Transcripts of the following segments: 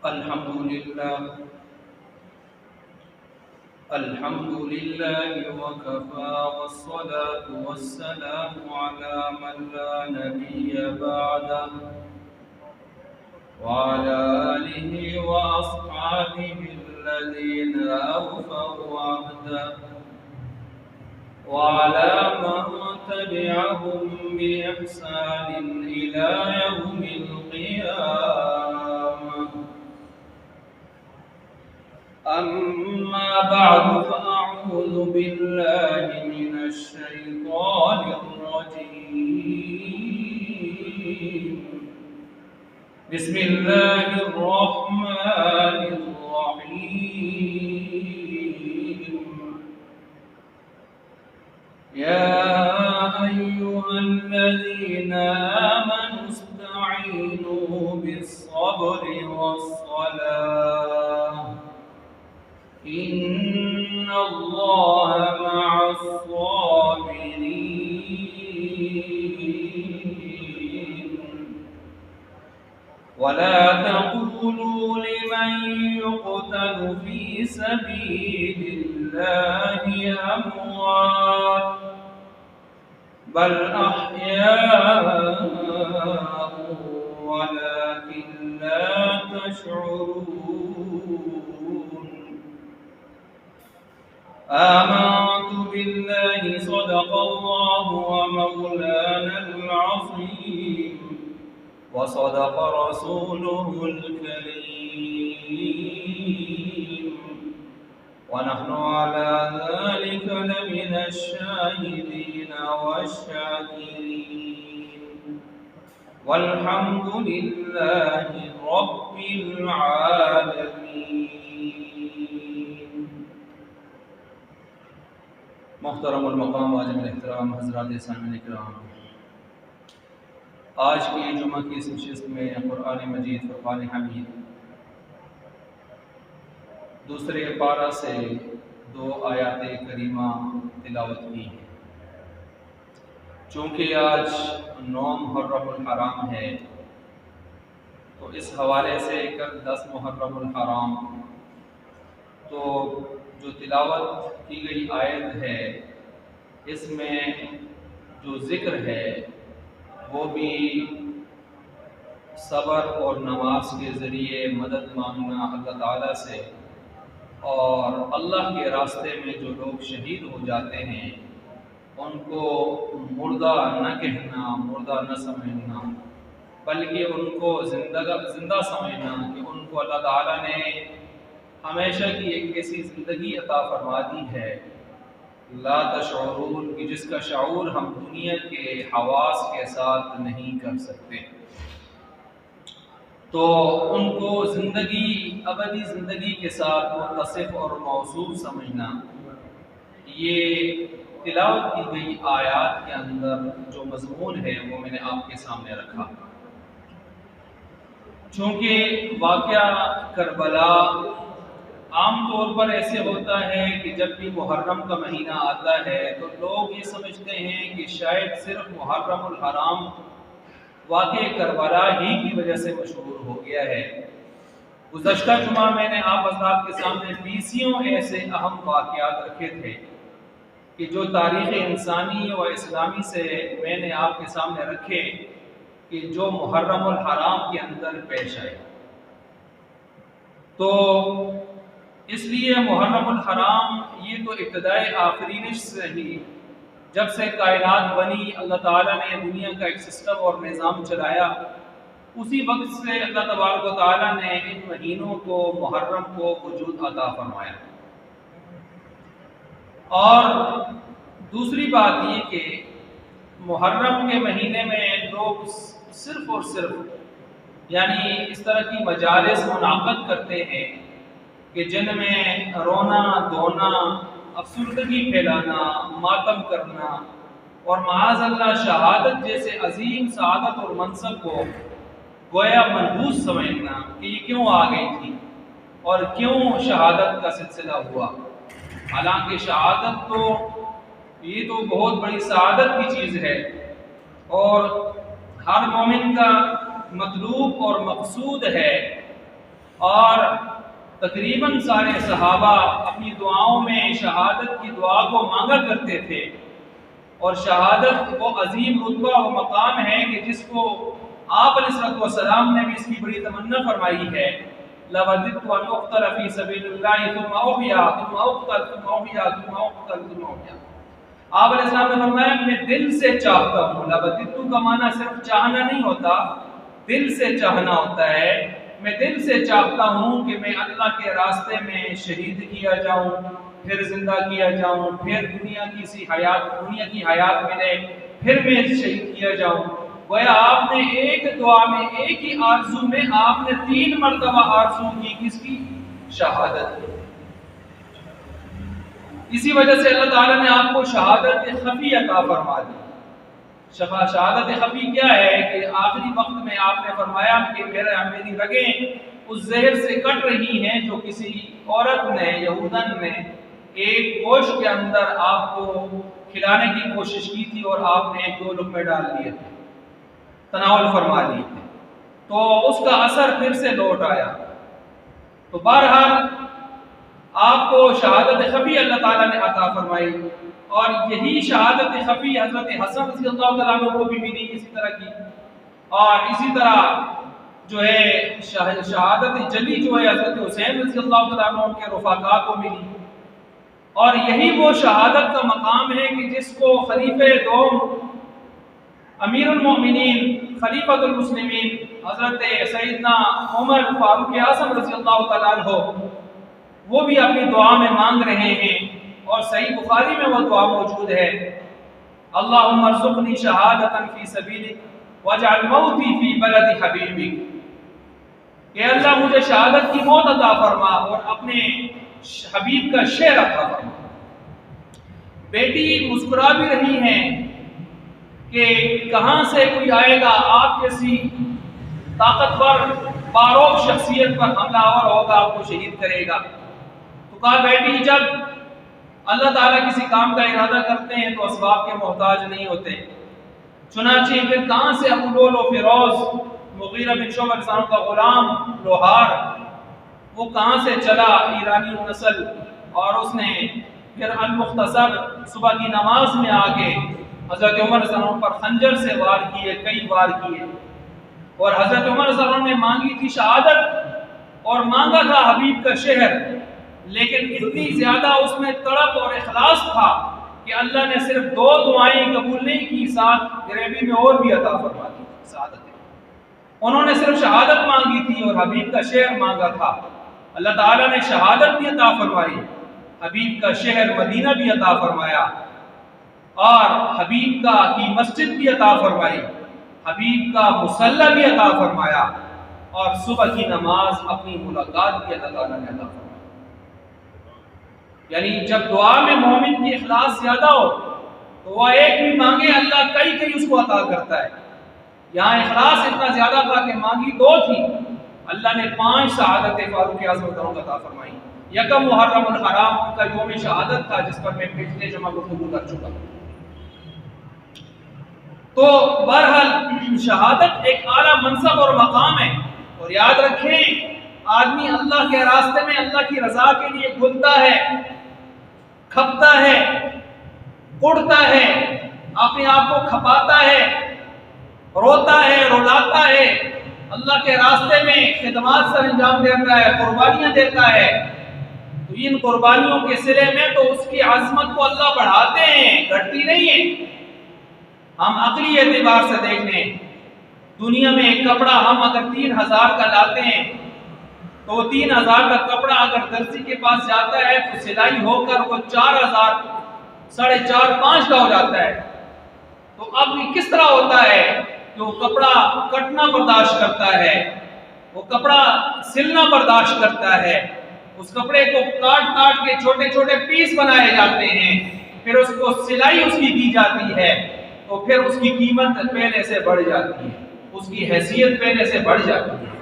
الحمد لله وكفى والصلاة والسلام على من لا نبي بعده وعلى آله وأصحابه الذين أوفوا عهده وعلى من تبعهم بإحسان إلى يوم القيامة. أما بعد فأعوذ بالله من الشيطان الرجيم. بسم الله الرحمن الرحيم. يا أيها الذين آمنوا استعينوا بالصبر والصلاة إن الله مع الصابرين. ولا تقولوا لمن يقتل في سبيل الله أموات بل أحياء ولكن لا تشعرون. آمنت بالله صدق الله ومولانا العظيم وصدق رسوله الكريم ونحن على ذلك لمن الشاهدين والشاكرين والحمد لله رب العالمين. محترم المقام واجب الاحترام حضرات سامعین کرام، آج کی جمعہ کی اس نشست میں قرآن مجید فرقان حمید دوسرے پارہ سے 2 آیات کریمہ تلاوت کی ہیں. چونکہ آج 9 محرم الحرام ہے تو اس حوالے سے کل 10 محرم الحرام، تو جو تلاوت کی گئی آیت ہے اس میں جو ذکر ہے وہ بھی صبر اور نماز کے ذریعے مدد مانگنا اللہ تعالیٰ سے، اور اللہ کے راستے میں جو لوگ شہید ہو جاتے ہیں ان کو مردہ نہ کہنا، مردہ نہ سمجھنا، بلکہ ان کو زندہ سمجھنا کہ ان کو اللہ تعالیٰ نے ہمیشہ کی ایک ایسی زندگی عطا فرما دی ہے لا تشعرون، کہ جس کا شعور ہم دنیا کے حواس کے ساتھ نہیں کر سکتے. تو ان کو زندگی، ابدی زندگی کے ساتھ متصف اور موصوف سمجھنا، یہ تلاوت کی گئی آیات کے اندر جو مضمون ہے وہ میں نے آپ کے سامنے رکھا. چونکہ واقعہ کربلا عام طور پر ایسے ہوتا ہے کہ جب بھی محرم کا مہینہ آتا ہے تو لوگ یہ سمجھتے ہیں کہ شاید صرف محرم الحرام واقعہ کربلا ہی کی وجہ سے مشہور ہو گیا ہے. گزشتہ جمعہ میں نے آپ حضرات کے سامنے 20 ایسے اہم واقعات رکھے تھے کہ جو تاریخ انسانی و اسلامی سے میں نے آپ کے سامنے رکھے کہ جو محرم الحرام کے اندر پیش آئے. تو اس لیے محرم الحرام یہ تو ابتدائے آفرینش سے ہی، جب سے کائنات بنی اللہ تعالیٰ نے دنیا کا ایک سسٹم اور نظام چلایا، اسی وقت سے اللہ تبارک و تعالیٰ نے ان مہینوں کو، محرم کو وجود عطا فرمایا. اور دوسری بات یہ کہ محرم کے مہینے میں لوگ صرف اور صرف یعنی اس طرح کی مجالس منعقد کرتے ہیں کہ جن میں رونا دھونا، افسردگی پھیلانا، ماتم کرنا اور معاذ اللہ شہادت جیسے عظیم سعادت اور منصب کو گویا منحوس سمجھنا کہ یہ کیوں آ گئی تھی اور کیوں شہادت کا سلسلہ ہوا. حالانکہ شہادت تو یہ تو بہت بڑی سعادت کی چیز ہے اور ہر مومن کا مطلوب اور مقصود ہے اور تقریباً سارے صحابہ اپنی دعاؤں میں شہادت کی دعا کو مانگا کرتے تھے، اور شہادت وہ عظیم رتبہ اور مقام ہے کہ جس کو آپ علیہ السلام نے بھی اس کی بڑی تمنا فرمائی ہے، لَوَدِدْتُ أَنْ أُقْتَلَ فِي سَبِيلِ اللَّهِ ثُمَّ أُحْيَا ثُمَّ أُقْتَلْ ثُمَّ أُحْيَا ثُمَّ أُقْتَلْ ثُمَّ أُحْيَا۔ آپ علیہ السلام نے فرمایا میں دل سے چاہتا ہوں، لَوَدِدْتُ کا معنی صرف چاہنا نہیں ہوتا، دل سے چاہنا ہوتا ہے۔ میں دل سے چاہتا ہوں کہ میں اللہ کے راستے میں شہید کیا جاؤں، پھر زندہ کیا جاؤں، پھر دنیا کی حیات ملے، پھر میں شہید کیا جاؤں۔ گویا آپ نے ایک دعا میں، ایک ہی آرزو میں آپ نے 3 مرتبہ آرزو کی، کس کی؟ شہادت کی۔ اسی وجہ سے اللہ تعالیٰ نے آپ کو شہادت خفی عطا فرما دی۔ شہادت خفی کیا ہے کہ آخری وقت میں آپ نے فرمایا کہ میری رگیں اس زہر سے کٹ رہی ہیں جو کسی عورت نے، یہودن نے ایک گوشت کے اندر آپ کو کھلانے کی کوشش کی تھی، اور آپ نے 1-2 لقمے ڈال دیے تھے، تناول فرما لیے تھے، تو اس کا اثر پھر سے لوٹ آیا۔ تو بہرحال آپ کو شہادت خفی اللہ تعالیٰ نے عطا فرمائی، اور یہی شہادت خفی حضرت حسن رضی اللہ تعالیٰ عنہ کو بھی ملی اسی طرح کی، اور اسی طرح جو ہے شہادت جلی جو ہے حضرت حسین رضی اللہ تعالیٰ عنہ کے رفقا کو ملی۔ اور یہی وہ شہادت کا مقام ہے کہ جس کو خلیفہ دوم امیر المومنین خلیفۃ المسلمین حضرت سیدنا عمر فاروق اعظم رضی اللہ تعالیٰ عنہ وہ بھی اپنی دعا میں مانگ رہے ہیں، اور صحیح بخاری میں وہ دعا موجود ہے، اللہم ارزقنی شہادتا فی سبیلک واجعل موتی فی بلد حبیبک، کہ اللہ مجھے شہادت کی موت عطا فرما اور اپنے حبیب کا شہر عطا فرما۔ بیٹی مسکرا بھی رہی ہیں کہ کہاں سے کوئی آئے گا آپ جیسی طاقتور باروق شخصیت پر حملہ آور ہوگا، آپ کو شہید کرے گا۔ تو کہا بیٹی جب اللہ تعالیٰ کسی کام کا ارادہ کرتے ہیں تو اسباب کے محتاج نہیں ہوتے، چنانچہ پھر کہاں سے ابو لول و فیروز مغیرہ بن شعبہ کا غلام لوہار وہ کہاں سے چلا، ایرانی نسل، اور اس نے پھر المختصر صبح کی نماز میں آگے حضرت عمر رضی اللہ عنہ پر خنجر سے وار کیے، کئی وار کیے، اور حضرت عمر رضی اللہ عنہ نے مانگی تھی شہادت اور مانگا تھا حبیب کا شہر، لیکن اتنی زیادہ اس میں تڑپ اور اخلاص تھا کہ اللہ نے صرف 2 دعائیں قبول نہیں کی، ساتھ غریبی میں اور بھی عطا فرما دی شہادت۔ انہوں نے صرف شہادت مانگی تھی اور حبیب کا شہر مانگا تھا، اللہ تعالیٰ نے شہادت بھی عطا فرمائی، حبیب کا شہر مدینہ بھی عطا فرمایا، اور حبیب کا کی مسجد بھی عطا فرمائی، حبیب کا مصلی بھی عطا فرمایا، اور صبح کی نماز اپنی ملاقات بھی اللہ تعالیٰ نے عطا فرمائی۔ یعنی جب دعا میں مومن کی اخلاص زیادہ ہو تو وہ ایک بھی مانگے اللہ کئی اس کو عطا کرتا ہے۔ یہاں اخلاص اتنا زیادہ تھا کہ مانگی 2 تھی، اللہ نے 5 شہادت فاروق اعظم کو عطا فرمائی۔ یکم محرم الحرام ان کا یوم شہادت تھا جس پر میں پچھلے جمعہ گفتگو کر چکا ہوں۔ تو بہرحال شہادت ایک اعلیٰ منصب اور مقام ہے، اور یاد رکھیں آدمی اللہ کے راستے میں اللہ کی رضا کے لیے گھلتا ہے، کھپتا ہے، اڑتا ہے، اپنے آپ کو کھپاتا ہے، روتا ہے، رلاتا ہے، اللہ کے راستے میں خدمات سر انجام دیتا ہے، قربانیاں دیتا ہے، تو ان قربانیوں کے صلے میں تو اس کی عظمت کو اللہ بڑھاتے ہیں، گھٹتی نہیں ہے۔ ہم عقلی اعتبار سے دیکھ لیں، دنیا میں ایک کپڑا ہم اگر 3000 کا لاتے ہیں تو 3000 کا کپڑا اگر درزی کے پاس جاتا ہے تو سلائی ہو کر وہ 4000 4.5 5 کا ہو جاتا ہے۔ تو اب یہ کس طرح ہوتا ہے کہ وہ کپڑا کٹنا برداشت کرتا ہے، وہ کپڑا سلنا برداشت کرتا ہے، اس کپڑے کو کاٹ کے چھوٹے چھوٹے پیس بنائے جاتے ہیں، پھر اس کو سلائی اس کی جاتی ہے، تو پھر اس کی قیمت پہلے سے بڑھ جاتی ہے، اس کی حیثیت پہلے سے بڑھ جاتی ہے۔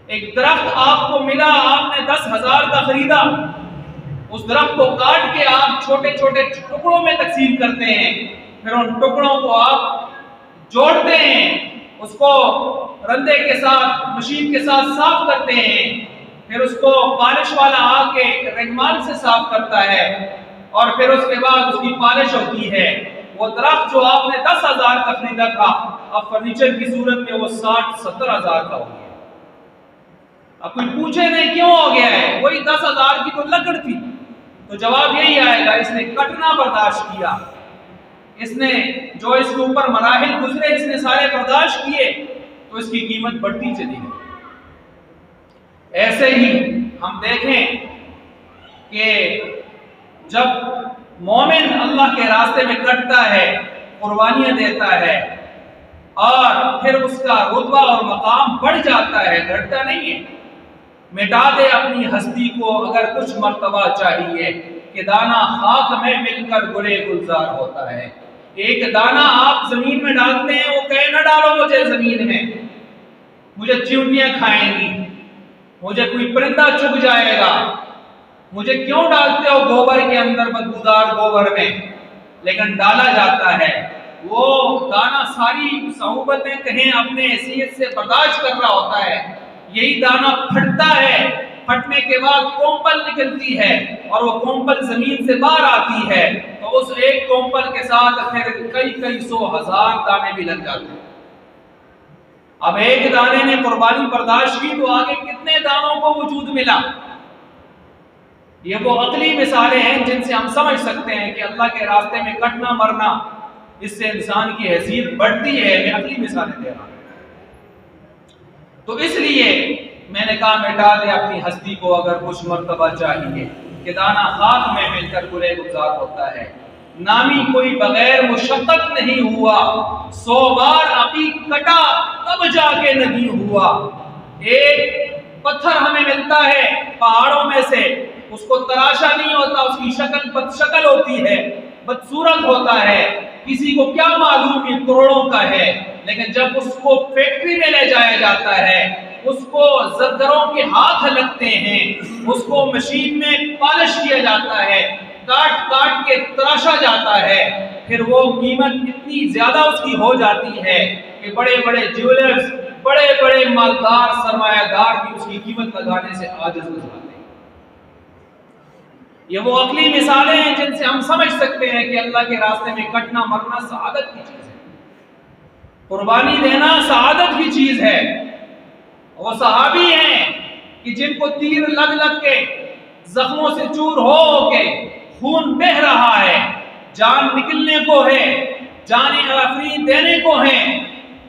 ایک درخت آپ کو ملا، آپ نے 10,000 کا خریدا، اس درخت کو کاٹ کے آپ چھوٹے چھوٹے ٹکڑوں میں تقسیم کرتے ہیں، پھر ان ٹکڑوں کو آپ جوڑتے ہیں، اس کو رندے کے ساتھ مشین کے ساتھ صاف کرتے ہیں، پھر اس کو پالش والا آ کے رگمال سے صاف کرتا ہے، اور پھر اس کے بعد اس کی پالش ہوتی ہے۔ وہ درخت جو آپ نے 10,000 کا خریدا تھا، اب فرنیچر کی صورت میں وہ 60-70,000 کا ہو گیا۔ اب کوئی پوچھے نہیں کیوں ہو گیا ہے، وہی 10,000 کی تو لکڑ تھی۔ تو جواب یہی آئے گا، اس نے کٹنا برداشت کیا، اس نے جو اس کے اوپر مراحل گزرے اس نے سارے برداشت کیے، تو اس کی قیمت بڑھتی چلی گئی۔ ایسے ہی ہم دیکھیں کہ جب مومن اللہ کے راستے میں کٹتا ہے، قربانیاں دیتا ہے، اور پھر اس کا رتبہ اور مقام بڑھ جاتا ہے، گھٹتا نہیں ہے۔ مٹا دے اپنی ہستی کو اگر کچھ مرتبہ چاہیے، کہ دانہ خاک میں مل کر گلے گلزار ہوتا ہے۔ ایک دانہ آپ زمین میں ڈالتے ہیں، وہ کہے نہ ڈالو مجھے زمین میں، مجھے چیونٹیاں کھائیں گی، مجھے کوئی پرندہ چگ جائے گا، مجھے کیوں ڈالتے ہو گوبر کے اندر، بدبودار گوبر میں؟ لیکن ڈالا جاتا ہے، وہ دانہ ساری صعوبتیں کہیں اپنے حیثیت سے برداشت کر رہا ہوتا ہے، یہی دانہ پھٹتا ہے، پھٹنے کے بعد کومپل نکلتی ہے، اور وہ کومپل زمین سے باہر آتی ہے، تو اس ایک کومپل کے ساتھ پھر کئی 100,000 دانے بھی لگ جاتے ہیں۔ اب ایک دانے نے قربانی برداشت کی تو آگے کتنے دانوں کو وجود ملا۔ یہ وہ عقلی مثالیں ہیں جن سے ہم سمجھ سکتے ہیں کہ اللہ کے راستے میں کٹنا مرنا، اس سے انسان کی حیثیت بڑھتی ہے۔ میں عقلی مثالیں دے رہا ہوں۔ تو اس لیے میں نے کہا مٹا دے اپنی ہستی کو اگر کچھ مرتبہ چاہیے، کہ دانہ خاک میں مل کر گلے گلزار ہوتا ہے۔ نامی کوئی بغیر مشقت نہیں ہوا، 100 بار عقیق کٹا تب جا کے نہیں ہوا۔ ایک پتھر ہمیں ملتا ہے پہاڑوں میں سے، اس کو تراشا نہیں ہوتا، اس کی شکل بد شکل ہوتی ہے، بدصورت ہوتا ہے، کسی کو کیا معلوم یہ کروڑوں کا ہے، لیکن جب اس کو فیکٹری میں لے جایا جاتا ہے، اس کو زرگروں کے ہاتھ لگتے ہیں، اس کو مشین میں پالش کیا جاتا ہے، کاٹ کے تراشا جاتا ہے، پھر وہ قیمت اتنی زیادہ اس کی ہو جاتی ہے کہ بڑے بڑے جیولرز، بڑے بڑے مالدار سرمایہ دار بھی اس کی قیمت لگانے سے عاجز ہو جاتے ہیں۔ یہ وہ عقلی مثالیں ہیں جن سے ہم سمجھ سکتے ہیں کہ اللہ کے راستے میں کٹنا مرنا سعادت کی چیز ہے، قربانی دینا سعادت کی چیز ہے۔ وہ صحابی ہیں کہ جن کو تیر لگ کے زخموں سے چور ہو کے خون بہ رہا ہے، جان نکلنے کو ہے، جانیں آفرین دینے کو ہیں،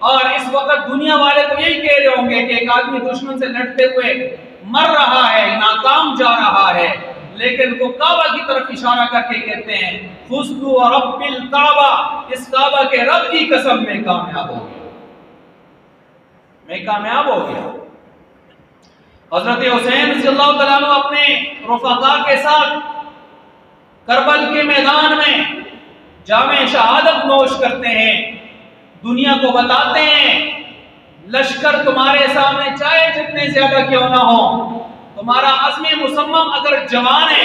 اور اس وقت دنیا والے تو یہی کہہ رہے ہوں گے کہ ایک آدمی دشمن سے لڑتے ہوئے مر رہا ہے، ناکام جا رہا ہے، لیکن وہ کعبہ کی طرف اشارہ کر کے کہتے ہیں فزت ورب الکعبہ، اس کعبہ کے رب کی قسم میں کامیاب ہو گیا، میں کامیاب ہو گیا۔ حضرت حسین رضی اللہ تعالیٰ عنہ اپنے رفقا کے ساتھ کربل کے میدان میں جام شہادت نوش کرتے ہیں، دنیا کو بتاتے ہیں لشکر تمہارے سامنے چاہے جتنے زیادہ کیوں نہ ہو، تمہارا عزم مصمم اگر جوان ہے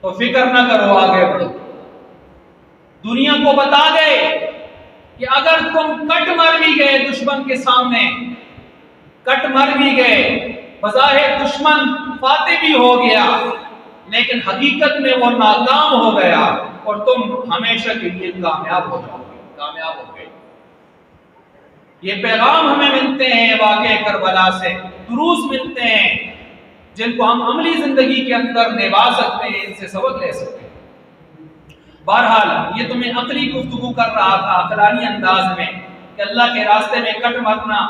تو فکر نہ کرو، آگے بڑھو۔ دنیا کو بتا گئے کہ اگر تم کٹ مر بھی گئے دشمن کے سامنے، کٹ مر بھی گئے، بظاہر دشمن فاتح بھی ہو گیا، لیکن حقیقت میں وہ ناکام ہو گیا، اور تم ہمیشہ کے لیے کامیاب ہو جاؤ گے، کامیاب ہو گئے۔ یہ پیغام ہمیں ملتے ہیں واقعہ کربلا سے، دروس ملتے ہیں جن کو ہم عملی زندگی کے اندر نبھا سکتے ہیں، ان سے سبق لے سکتے ہیں۔ بہرحال یہ تو میں عقلی گفتگو کر رہا تھا، عقلانی انداز میں، کہ اللہ کے راستے میں کٹ مرنا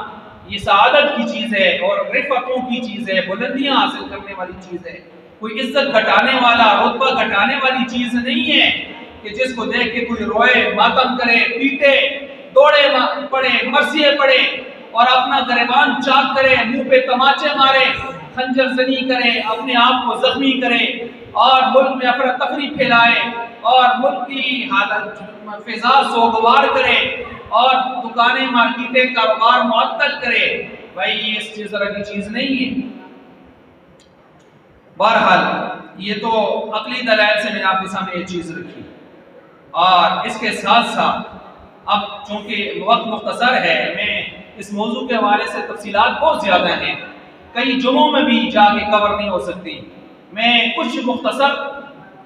یہ سعادت کی چیز ہے، اور رفعتوں کی چیز ہے، بلندیاں حاصل کرنے والی چیز ہے، کوئی عزت گھٹانے والا، رتبہ گھٹانے والی چیز نہیں ہے کہ جس کو دیکھ کے کوئی روئے، ماتم کرے، پیٹے، دوڑے پڑے، مرثیے پڑے، اور اپنا گریبان چاک کرے، منہ پہ تماچے مارے، خنجر زنی کرے، اپنے آپ کو زخمی کرے، اور ملک میں افراتفری پھیلائے، اور ملک کی حالت فضا سوگوار کرے، اور دکانیں، مارکیٹیں، کاروبار معطل کرے۔ بھائی یہ اس طرح کی چیز نہیں ہے۔ بہرحال یہ تو عقلی دلائل سے میں نے آپ کے سامنے یہ چیز رکھی، اور اس کے ساتھ ساتھ اب چونکہ وقت مختصر ہے، میں اس موضوع کے حوالے سے تفصیلات بہت زیادہ ہیں، کئی جمعوں میں بھی جا کے کور نہیں ہو سکتی۔ میں کچھ مختصر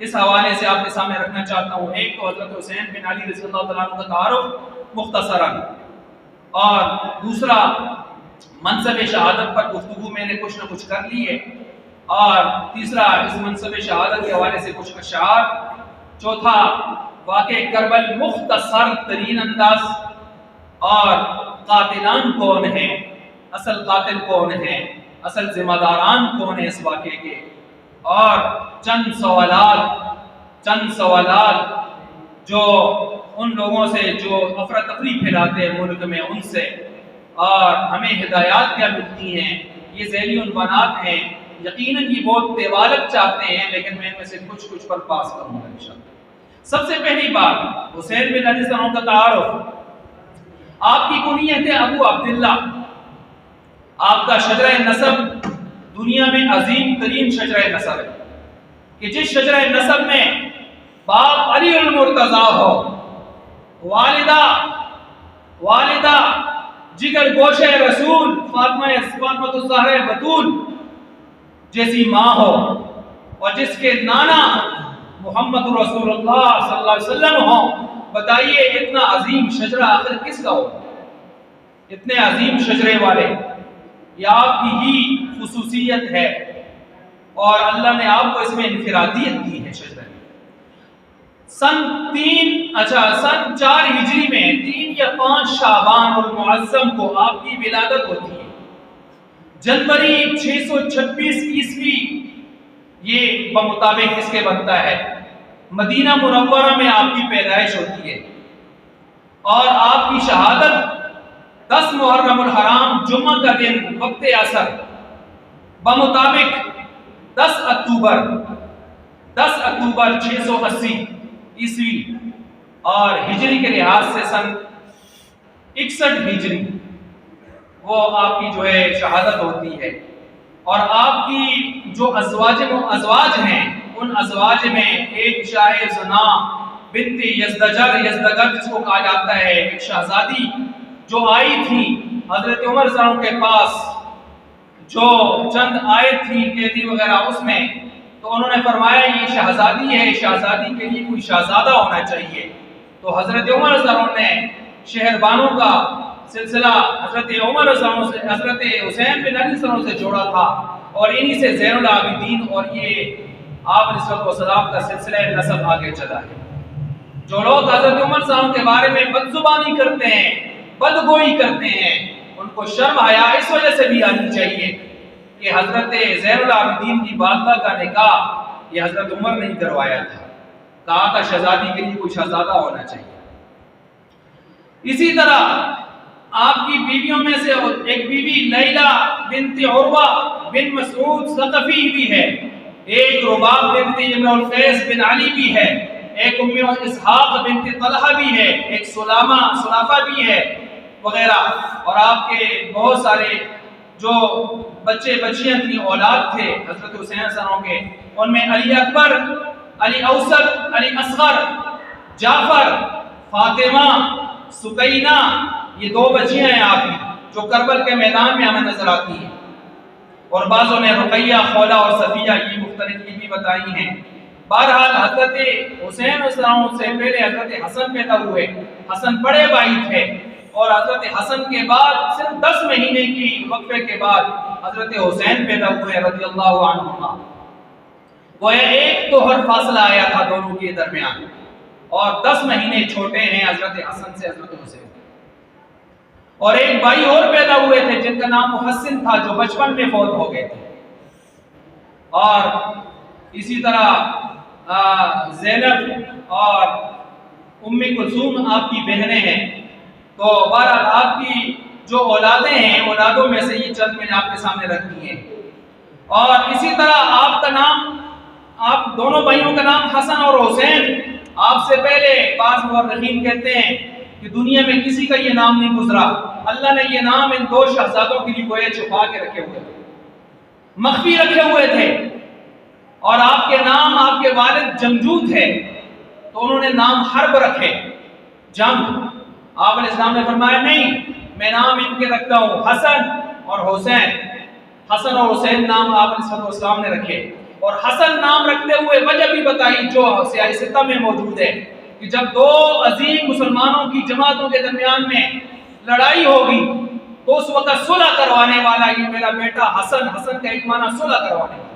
اس حوالے سے آپ کے سامنے رکھنا چاہتا ہوں۔ ایک تو حضرت حسین بن علی رضی اللہ تعالیٰ عنہ کا تعارف مختصراً، اور دوسرا منصب شہادت پر گفتگو میں نے کچھ نہ کچھ کر لی ہے، اور تیسرا اس منصب شہادت کے حوالے سے کچھ اشعار، چوتھا واقع کربل مختصر ترین انداز، اور قاتلان کون ہیں، اصل قاتل کون ہے، اصل ذمہ داران کون ہیں اس واقعے کے، اور چند سوالات جو ان لوگوں سے جو افراتفری پھیلاتے ہیں ملک میں ان سے، اور ہمیں ہدایات کیا ملتی ہیں۔ یہ ذیلی عنوانات ہیں، یقیناً یہ بہت طوالت چاہتے ہیں، لیکن میں ان میں سے کچھ پر پاس کروں گا انشاءاللہ۔ سب سے پہلی بات، حسین بن علی عنہ کا تعارف۔ آپ کی کنیت ہے ابو عبداللہ، آپ کا شجرہ نسب دنیا میں عظیم ترین شجرہ نسب ہے، کہ جس شجرہ نسب میں باپ علی المرتضیٰ ہو، والدہ جگر گوشہ رسول فاطمہ الزہرا بتول جیسی ماں ہو، اور جس کے نانا محمد رسول اللہ صلی اللہ علیہ وسلم ہو، بتائیے اتنا عظیم شجرہ آخر کس کا ہو؟ اتنے عظیم شجرے والے، یہ آپ کی ہی خصوصیت ہے، اور اللہ نے آپ کو اس میں انفرادیت دی ہے شجرے میں۔ سن 4 ہجری میں 3 یا 5 شعبان المعظم کو آپ کی ولادت ہوتی ہے۔ جنوری 626 عیسوی یہ بمطابق اس کے بنتا ہے، مدینہ منورہ میں آپ کی پیدائش ہوتی ہے، اور آپ کی شہادت 10 محرم الحرام جمعہ کا دن وقت عصر بمطابق 10 اکتوبر 680 عیسوی، اور ہجری کے لحاظ سے سن 61 ہجری وہ آپ کی جو ہے شہادت ہوتی ہے۔ اور آپ کی جو ازواج ہیں، ان ازواج میں ایک شاہ زنا بنت یزدجر جس کو کہا جاتا ہے، ایک شہزادی جو آئی تھی حضرت عمر رضی اللہ عنہ کے پاس، جو چند آیت تھی قیدی وغیرہ اس میں، تو انہوں نے فرمایا یہ شہزادی ہے، شہزادی کے لیے کوئی شہزادہ ہونا چاہیے۔ تو حضرت عمر رضی اللہ عنہ نے شہربانوں کا سلسلہ حضرت عمر رضی اللہ عنہ سے حضرت حسین بن علی رضی اللہ عنہ سے جوڑا تھا، اور انہی سے زین العابدین اور یہ آپ علیہ السلام کا سلسلہ نسب آگے چلا ہے۔ جو لوگ حضرت عمر رضی اللہ عنہ کے بارے میں بدزبانی کرتے ہیں، بدگوئی کرتے ہیں، ان کو شرم حیا اس وجہ سے بھی آنی چاہیے کہ حضرت زین العابدین کی والدہ کا نکاح یہ حضرت عمر نے کروایا تھا، کہا تھا شہزادی کے لیے کوئی شہزادہ ہونا چاہیے۔ اسی طرح آپ کی بیویوں میں سے ایک بیوی لیلہ بنت عروہ بن مسعود ثقفی بھی ہے، ایک رباب بنت امرؤ القیس بن علی بھی ہے، ایک ام اسحاق بنت طلحہ بھی ہے، ایک سلافہ بھی ہے وغیرہ، اور آپ کے بہت سارے جو بچیاں تھیں، اولاد تھے حضرت حسین صلی اللہ علیہ وسلم کے، ان میں علی اکبر، علی اوسط، علی اصغر، جعفر، فاطمہ، سکینہ، یہ 2 بچیاں ہیں آپ کی جو کربل کے میدان میں ہمیں نظر آتی ہیں، اور بعضوں نے رقیہ، خولہ اور صفیہ یہ مختلف یہ بھی بتائی ہیں۔ بہرحال حضرت حسین السلام سے پہلے حضرت حسن پیدا ہوئے، حسن بڑے بھائی تھے، اور حضرت حسن کے بعد صرف 10 مہینے کی وقفے کے بعد حضرت حسین پیدا ہوئے رضی اللہ عنہما۔ وہ ایک توہر فاصلہ آیا تھا دونوں کے درمیان، اور 10 مہینے چھوٹے ہیں حضرت حسن سے حضرت حسین۔ اور ایک بھائی اور پیدا ہوئے تھے جن کا نام محسن تھا، جو بچپن میں فوت ہو گئے تھے، اور اسی طرح زینب اور ام کلثوم آپ کی بہنیں ہیں۔ تو بہرحال آپ کی جو اولادیں ہیں، اولادوں میں سے یہ چند میں نے آپ کے سامنے رکھ دی ہیں۔ اور اسی طرح آپ کا نام، آپ دونوں بھائیوں کا نام حسن اور حسین، آپ سے پہلے بعض مورخین کہتے ہیں کہ دنیا میں کسی کا یہ نام نہیں گزرا، اللہ نے یہ نام ان 2 شہزادوں کے لیے گویا چھپا کے رکھے ہوئے تھے، مخفی رکھے ہوئے تھے۔ اور آپ کے نام، آپ کے والد جنگجو تھے تو انہوں نے نام حرب رکھے، جنگ۔ آپ علیہ السلام نے فرمایا نہیں، میں نام ان کے رکھتا ہوں حسن اور حسین۔ حسن اور حسین نام آپ علیہ السلام نے رکھے، اور حسن نام رکھتے ہوئے وجہ بھی بتائی جو سیاستہ میں موجود ہے کہ جب دو عظیم مسلمانوں کی جماعتوں کے درمیان میں لڑائی ہوگی تو اس وقت صلح کروانے والا یہ میرا بیٹا حسن، حسن کا ایک معنی صلح کروانے والا،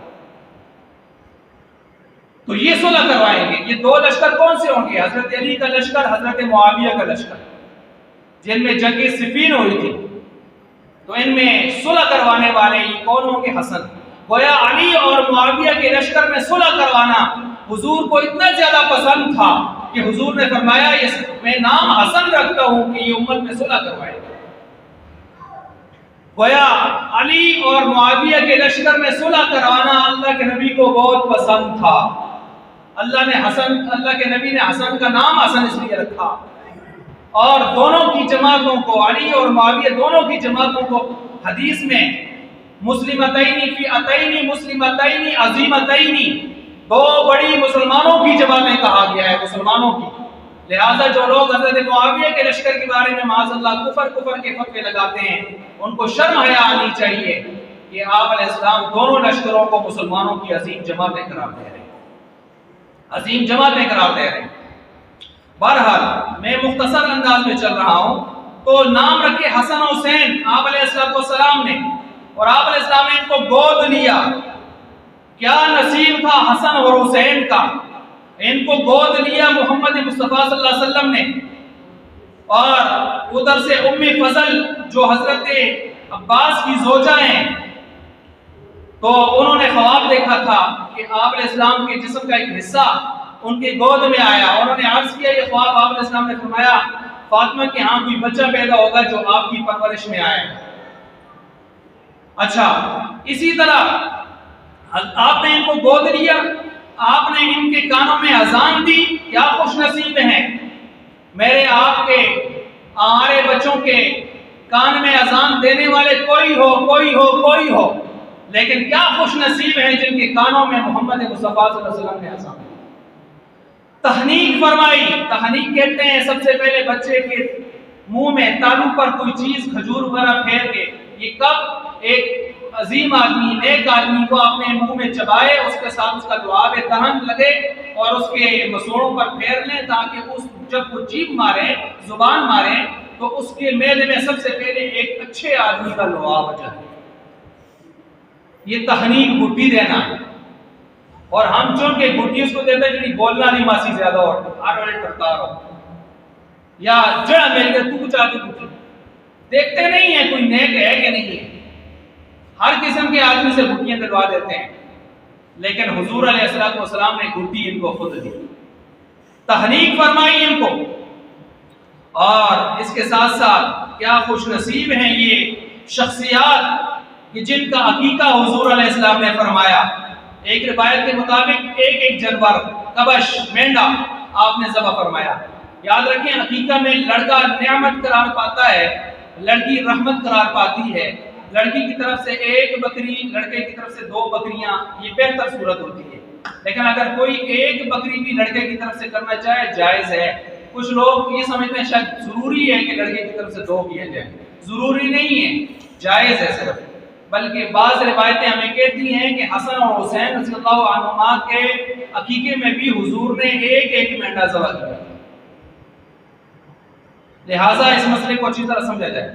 تو یہ صلح کروائیں گے۔ یہ دو لشکر کون سے ہوں گے؟ حضرت علی کا لشکر، حضرت معاویہ کا لشکر، جن میں جنگ صفین ہوئی تھی، تو ان میں صلح کروانے والے یہ کون ہوں گے؟ حسن۔ گویا علی اور معاویہ کے لشکر میں صلح کروانا حضور کو اتنا زیادہ پسند تھا کہ حضور نے فرمایا میں نام حسن رکھتا ہوں کہ یہ امت میں صلح کروائے گا۔ گویا علی اور معاویہ کے لشکر میں صلح کروانا اللہ کے نبی کو بہت پسند تھا۔ اللہ کے نبی نے حسن کا نام حسن اس لیے رکھا، اور دونوں کی جماعتوں کو، علی اور معاویہ دونوں کی جماعتوں کو حدیث میں مسلمتین فی اتین مسلمتین عظیمتین، دو بڑی مسلمانوں کی جماعتیں کہا گیا ہے، مسلمانوں کی۔ لہذا جو لوگ حضرت معاویہ کے لشکر کے بارے میں معاذ اللہ کفر کے فتوے لگاتے ہیں، ان کو شرم حیا آنی چاہیے کہ آپ علیہ السلام دونوں لشکروں کو مسلمانوں کی عظیم جماعتیں قرار دے رہے ہیں، عظیم جماعتیں قرار دے رہے ہیں۔ بہرحال میں مختصر انداز میں چل رہا ہوں، تو نام رکھے حسن حسین آپ علیہ السلام نے، اور آپ علیہ السلام نے ان کو گود لیا۔ کیا نصیب تھا حسن اور حسین کا، ان کو گود لیا محمد مصطفیٰ صلی اللہ علیہ وسلم نے، اور ادھر سے ام فضل جو حضرت عباس کی زوجہ ہیں، تو انہوں نے خواب دیکھا تھا کہ آپ علیہ السلام کے جسم کا ایک حصہ ان کے گود میں آیا، اور انہوں نے عرض کیا یہ خواب، آپ علیہ السلام نے فرمایا فاطمہ کے ہاں کوئی بچہ پیدا ہوگا جو آپ کی پرورش میں آئے گا۔ اچھا، اسی طرح آپ نے ان کو گود لیا، آپ نے ان کے کانوں میں اذان دی۔ کیا خوش نصیب ہیں میرے آپ کے ہمارے بچوں کے کان میں اذان دینے والے، کوئی ہو، لیکن کیا خوش نصیب ہیں جن کے کانوں میں محمد مصطفیٰ صلی اللہ علیہ وسلم نے اذان دی۔ تحنیک فرمائی۔ تحنیک کہتے ہیں سب سے پہلے بچے کے منہ میں تالو پر کوئی چیز کھجور وغیرہ پھیر کے، یہ کب ایک عظیم آدمی، نیک آدمی کو اپنے منہ میں چبائے، اس کے ساتھ اس کا لعاب دہن لگے اور اس کے مسوڑوں پر پھیر لیں، تاکہ جب وہ جیب مارے، زبان مارے، تو اس کے میدے میں سب سے پہلے ایک اچھے آدمی کا لعاب جائے۔ یہ تحنیک گٹی دینا ہے، اور ہم چونکہ گٹی اس کو دیتے ہیں کہ بولنا نہیں ماسی زیادہ اور آڑوڑے کرتا رہو، یا جڑا میل گئے تو کچھ آدھی گٹی دیکھتے نہیں ہیں کوئی نیک ہے کہ نہیں ہے، ہر قسم کے آدمی سے گٹیاں دلوا دیتے ہیں، لیکن حضور علیہ السلام نے گٹی ان کو خود دی، تحنیک فرمائی ان کو۔ اور اس کے ساتھ ساتھ کیا خوش نصیب ہیں یہ شخصیات کہ جن کا عقیقہ حضور علیہ السلام نے فرمایا۔ ایک روایت کے مطابق ایک جانور، کبش، مینڈا آپ نے ذبح فرمایا۔ یاد رکھیں عقیقہ میں لڑکا نعمت قرار پاتا ہے، لڑکی رحمت قرار پاتی ہے۔ لڑکی کی طرف سے ایک بکری، لڑکے کی طرف سے 2 بکریاں، یہ بہتر صورت ہوتی ہے، لیکن اگر کوئی ایک بکری بھی لڑکے کی طرف سے کرنا چاہے جائز ہے۔ کچھ لوگ یہ سمجھتے ہیں شاید ضروری ہے کہ لڑکے کی طرف سے 2 کیے جائیں، ضروری نہیں ہے، جائز ہے صرف، بلکہ بعض روایتیں ہمیں کہتی ہیں کہ حسن اور حسین رضی اللہ عنہما کے عقیقے میں بھی حضور نے ایک مینڈا ذبح کیا۔ لہٰذا اس مسئلے کو اچھی طرح سمجھا جائے۔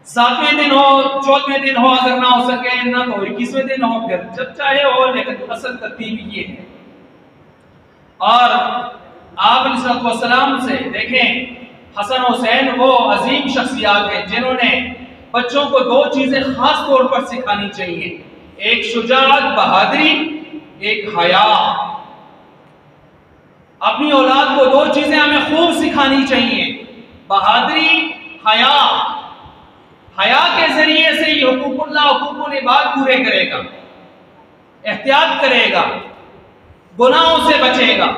7ویں دن ہو، 14ویں دن ہو، اگر نہ ہو سکے نہ تو 21ویں دن ہو، پھر جب چاہے ہو، لیکن اصل ترتیب یہ ہے۔ اور آپ علیہ السلام سے دیکھیں، حسن حسین وہ عظیم شخصیات ہیں جنہوں نے بچوں کو 2 چیزیں خاص طور پر سکھانی چاہیے، ایک شجاعت، بہادری، ایک حیا۔ اپنی اولاد کو 2 چیزیں ہمیں خوب سکھانی چاہیے، بہادری، حیا۔ حیا کے ذریعے سے یہ حقوق اللہ، حقوق العباد پورے کرے گا، احتیاط کرے گا، گناہوں سے بچے گا،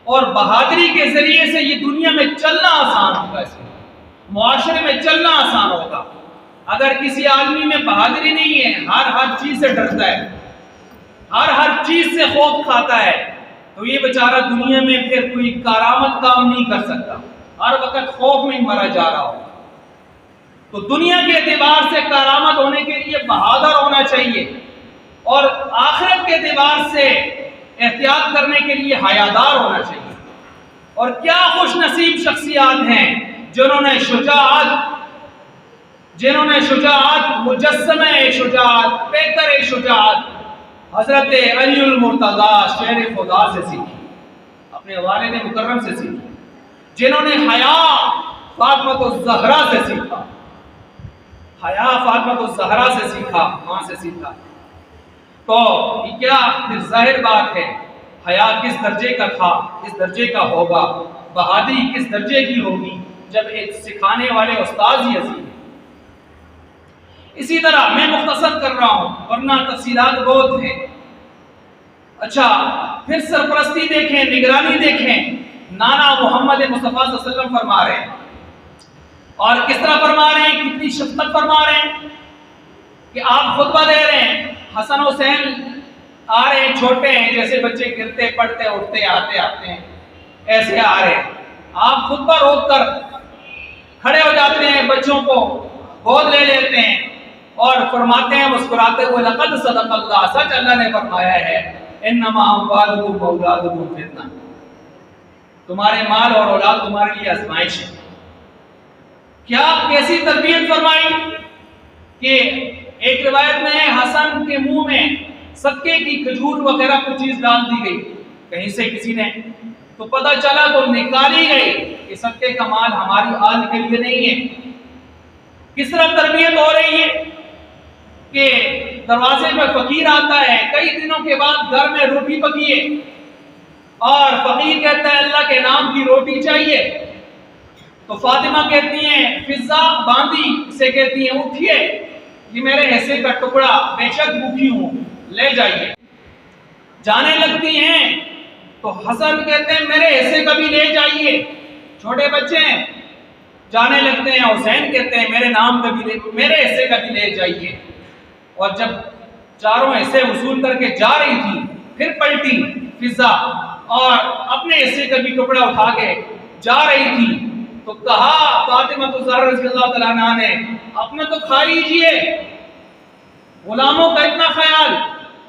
اور بہادری کے ذریعے سے یہ دنیا میں چلنا آسان ہوگا، اس میں معاشرے میں چلنا آسان ہوگا۔ اگر کسی آدمی میں بہادری نہیں ہے، ہر چیز سے ڈرتا ہے، ہر چیز سے خوف کھاتا ہے، تو یہ بیچارہ دنیا میں پھر کوئی کارآمد کام نہیں کر سکتا، ہر وقت خوف میں مرا جا رہا ہوگا۔ تو دنیا کے اعتبار سے کرامت ہونے کے لیے بہادر ہونا چاہیے، اور آخرت کے اعتبار سے احتیاط کرنے کے لیے حیادار ہونا چاہیے۔ اور کیا خوش نصیب شخصیات ہیں جنہوں نے شجاعت، مجسمہ شجاعت، پیکر شجاعت حضرت علی المرتضیٰ شیر خدا سے سیکھی، اپنے والد مکرم سے سیکھی، جنہوں نے حیا فاطمہ الزہرا سے سیکھا، حیا فاطمہ الزہرا سے سیکھا، ماں سے سیکھا۔ تو یہ کیا پھر ظاہر بات ہے، حیا کس درجے کا تھا، کس درجے کا ہوگا، بہادری کس درجے کی ہوگی جب ایک سکھانے والے استاد ہی عظیم۔ اسی طرح میں مختصر کر رہا ہوں ورنہ تفصیلات بہت ہیں۔ اچھا، پھر سرپرستی دیکھیں، نگرانی دیکھیں، نانا محمد مصطفیٰ صلی اللہ علیہ وسلم فرما رہے ہیں، اور کس طرح فرما رہے ہیں، کتنی شفقت فرما رہے ہیں کہ آپ خطبہ دے رہے ہیں، حسن حسین آ رہے ہیں، چھوٹے ہیں، جیسے بچے گرتے پڑتے اٹھتے آتے ہیں ایسے آ رہے ہیں، آپ خطبہ روک کر کھڑے ہو جاتے ہیں، بچوں کو گود لے لیتے ہیں اور فرماتے ہیں مسکراتے ہوئے، لقد صدق اللہ، سچ اللہ نے فرمایا ہے، انما اموالکم واولادکم فتنہ، تمہارے مال اور اولاد تمہارے لیے آزمائش ہے۔ کیا کیسی تربیت فرمائی کہ ایک روایت میں ہے حسن کے منہ میں صدقے کی کھجور وغیرہ کچھ چیز ڈال دی گئی کہیں سے کسی نے، تو پتہ چلا تو نکالی گئی کہ صدقے کا مال ہماری آل کے لیے نہیں ہے۔ کس طرح تربیت ہو رہی ہے کہ دروازے میں فقیر آتا ہے، کئی دنوں کے بعد گھر میں روٹی پکی ہے اور فقیر کہتا ہے اللہ کے نام کی روٹی چاہیے، تو فاطمہ کہتی ہیں، فضا باندھی سے کہتی ہیں اٹھیے، یہ میرے حصے کا ٹکڑا، بے شک بھوکی ہوں، لے جائیے۔ جانے لگتی ہیں تو حسن کہتے ہیں میرے حصے کا بھی لے جائیے، چھوٹے بچے ہیں، جانے لگتے ہیں، حسین کہتے ہیں میرے نام کا بھی میرے حصے کا بھی لے جائیے۔ اور جب چاروں حصے وصول کر کے جا رہی تھی، پھر پلٹی فضا اور اپنے حصے کا بھی ٹکڑا اٹھا کے جا رہی تھی، تو کہا فاطمہ الزہرا رضی اللہ تعالیٰ عنہا نے، اپنا تو کھا لیجئے، غلاموں کا اتنا خیال،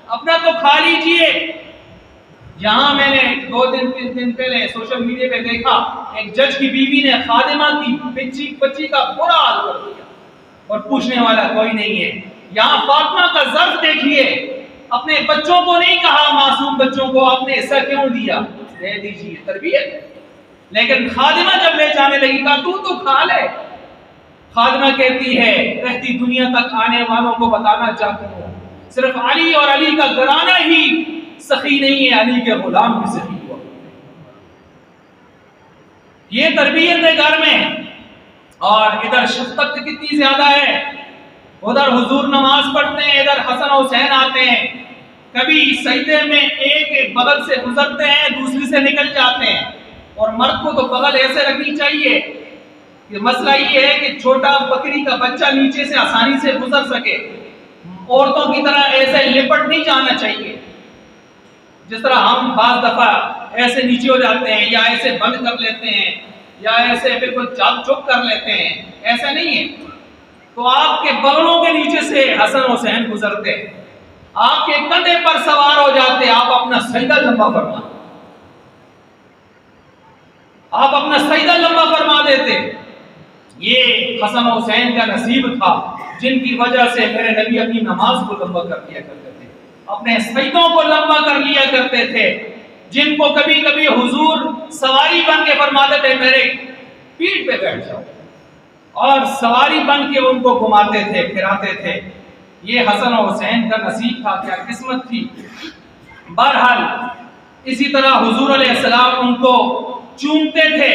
اپنا تو کھا لیجئے۔ یہاں میں نے 2-3 دن پہلے سوشل میڈیا پہ دیکھا، ایک جج کی بیوی نے خادمہ کی بچی کا برا حال کر دیا اور پوچھنے والا کوئی نہیں ہے۔ یہاں فاطمہ کا ظرف دیکھیے، اپنے بچوں کو نہیں کہا، معصوم بچوں کو آپ نے حصہ کیوں دیا، دے دیجیے، تربیت۔ لیکن خادمہ جب لے جانے لگی کہا تو کھا لے۔ خادمہ کہتی ہے رہتی دنیا تک آنے والوں کو بتانا چاہتی ہوں، صرف علی اور علی کا گھرانہ ہی سخی نہیں ہے، علی کے غلام بھی سخی ہوا۔ یہ تربیت ہے گھر میں، اور ادھر شفقت کتنی زیادہ ہے، ادھر حضور نماز پڑھتے ہیں، ادھر حسن حسین آتے ہیں، کبھی سجدے میں ایک بغل سے گزرتے ہیں دوسری سے نکل جاتے ہیں، اور مرد کو تو بغل ایسے رکھنی چاہیے کہ مسئلہ یہ ہے کہ چھوٹا بکری کا بچہ نیچے سے آسانی سے گزر سکے، عورتوں کی طرح ایسے لپٹ نہیں جانا چاہیے جس طرح ہم بعض دفعہ ایسے نیچے ہو جاتے ہیں یا ایسے بند کر لیتے ہیں یا ایسے بالکل چاپ چپ کر لیتے ہیں، ایسا نہیں ہے۔ تو آپ کے بغلوں کے نیچے سے حسن حسین گزرتے، آپ کے کندھے پر سوار ہو جاتے، آپ اپنا سجدہ لمبا فرما، آپ اپنا سجدہ لمبا فرما دیتے۔ یہ حسن حسین کا نصیب تھا جن کی وجہ سے میرے نبی اپنی نماز کو لمبا کر دیا کرتے تھے، اپنے سجدوں کو لمبا کر لیا کرتے تھے، جن کو کبھی کبھی حضور سواری بن کے فرماتے تھے میرے پیٹھ پہ بیٹھ جاؤ، اور سواری بن کے ان کو گھماتے تھے، پھراتے تھے۔ یہ حسن و حسین کا نصیب تھا، کیا قسمت تھی۔ بہرحال اسی طرح حضور علیہ السلام ان کو چومتے تھے،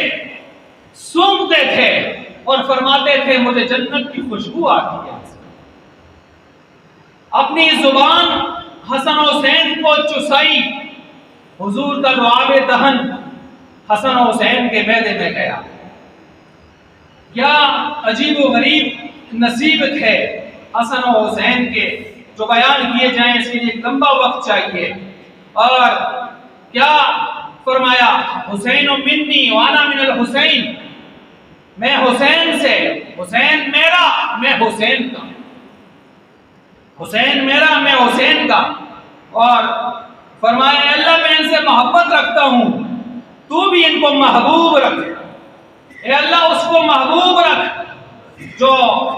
سونگتے تھے اور فرماتے تھے مجھے جنت کی خوشبو آتی ہے۔ اپنی زبان حسن حسین کو چسائی، حضور کا لعاب دہن حسن حسین کے معدے میں گیا۔ کیا عجیب و غریب نصیب تھے حسن و حسین کے، جو بیان کیے جائیں اس کے لیے ایک لمبا وقت چاہیے۔ اور کیا فرمایا، حسین منی وانا من الحسین، میں حسین سے، حسین میرا میں حسین کا، حسین میرا میں حسین کا، اور فرمایا اے اللہ میں ان سے محبت رکھتا ہوں، تو بھی ان کو محبوب رکھ، اے اللہ اس کو محبوب رکھ جو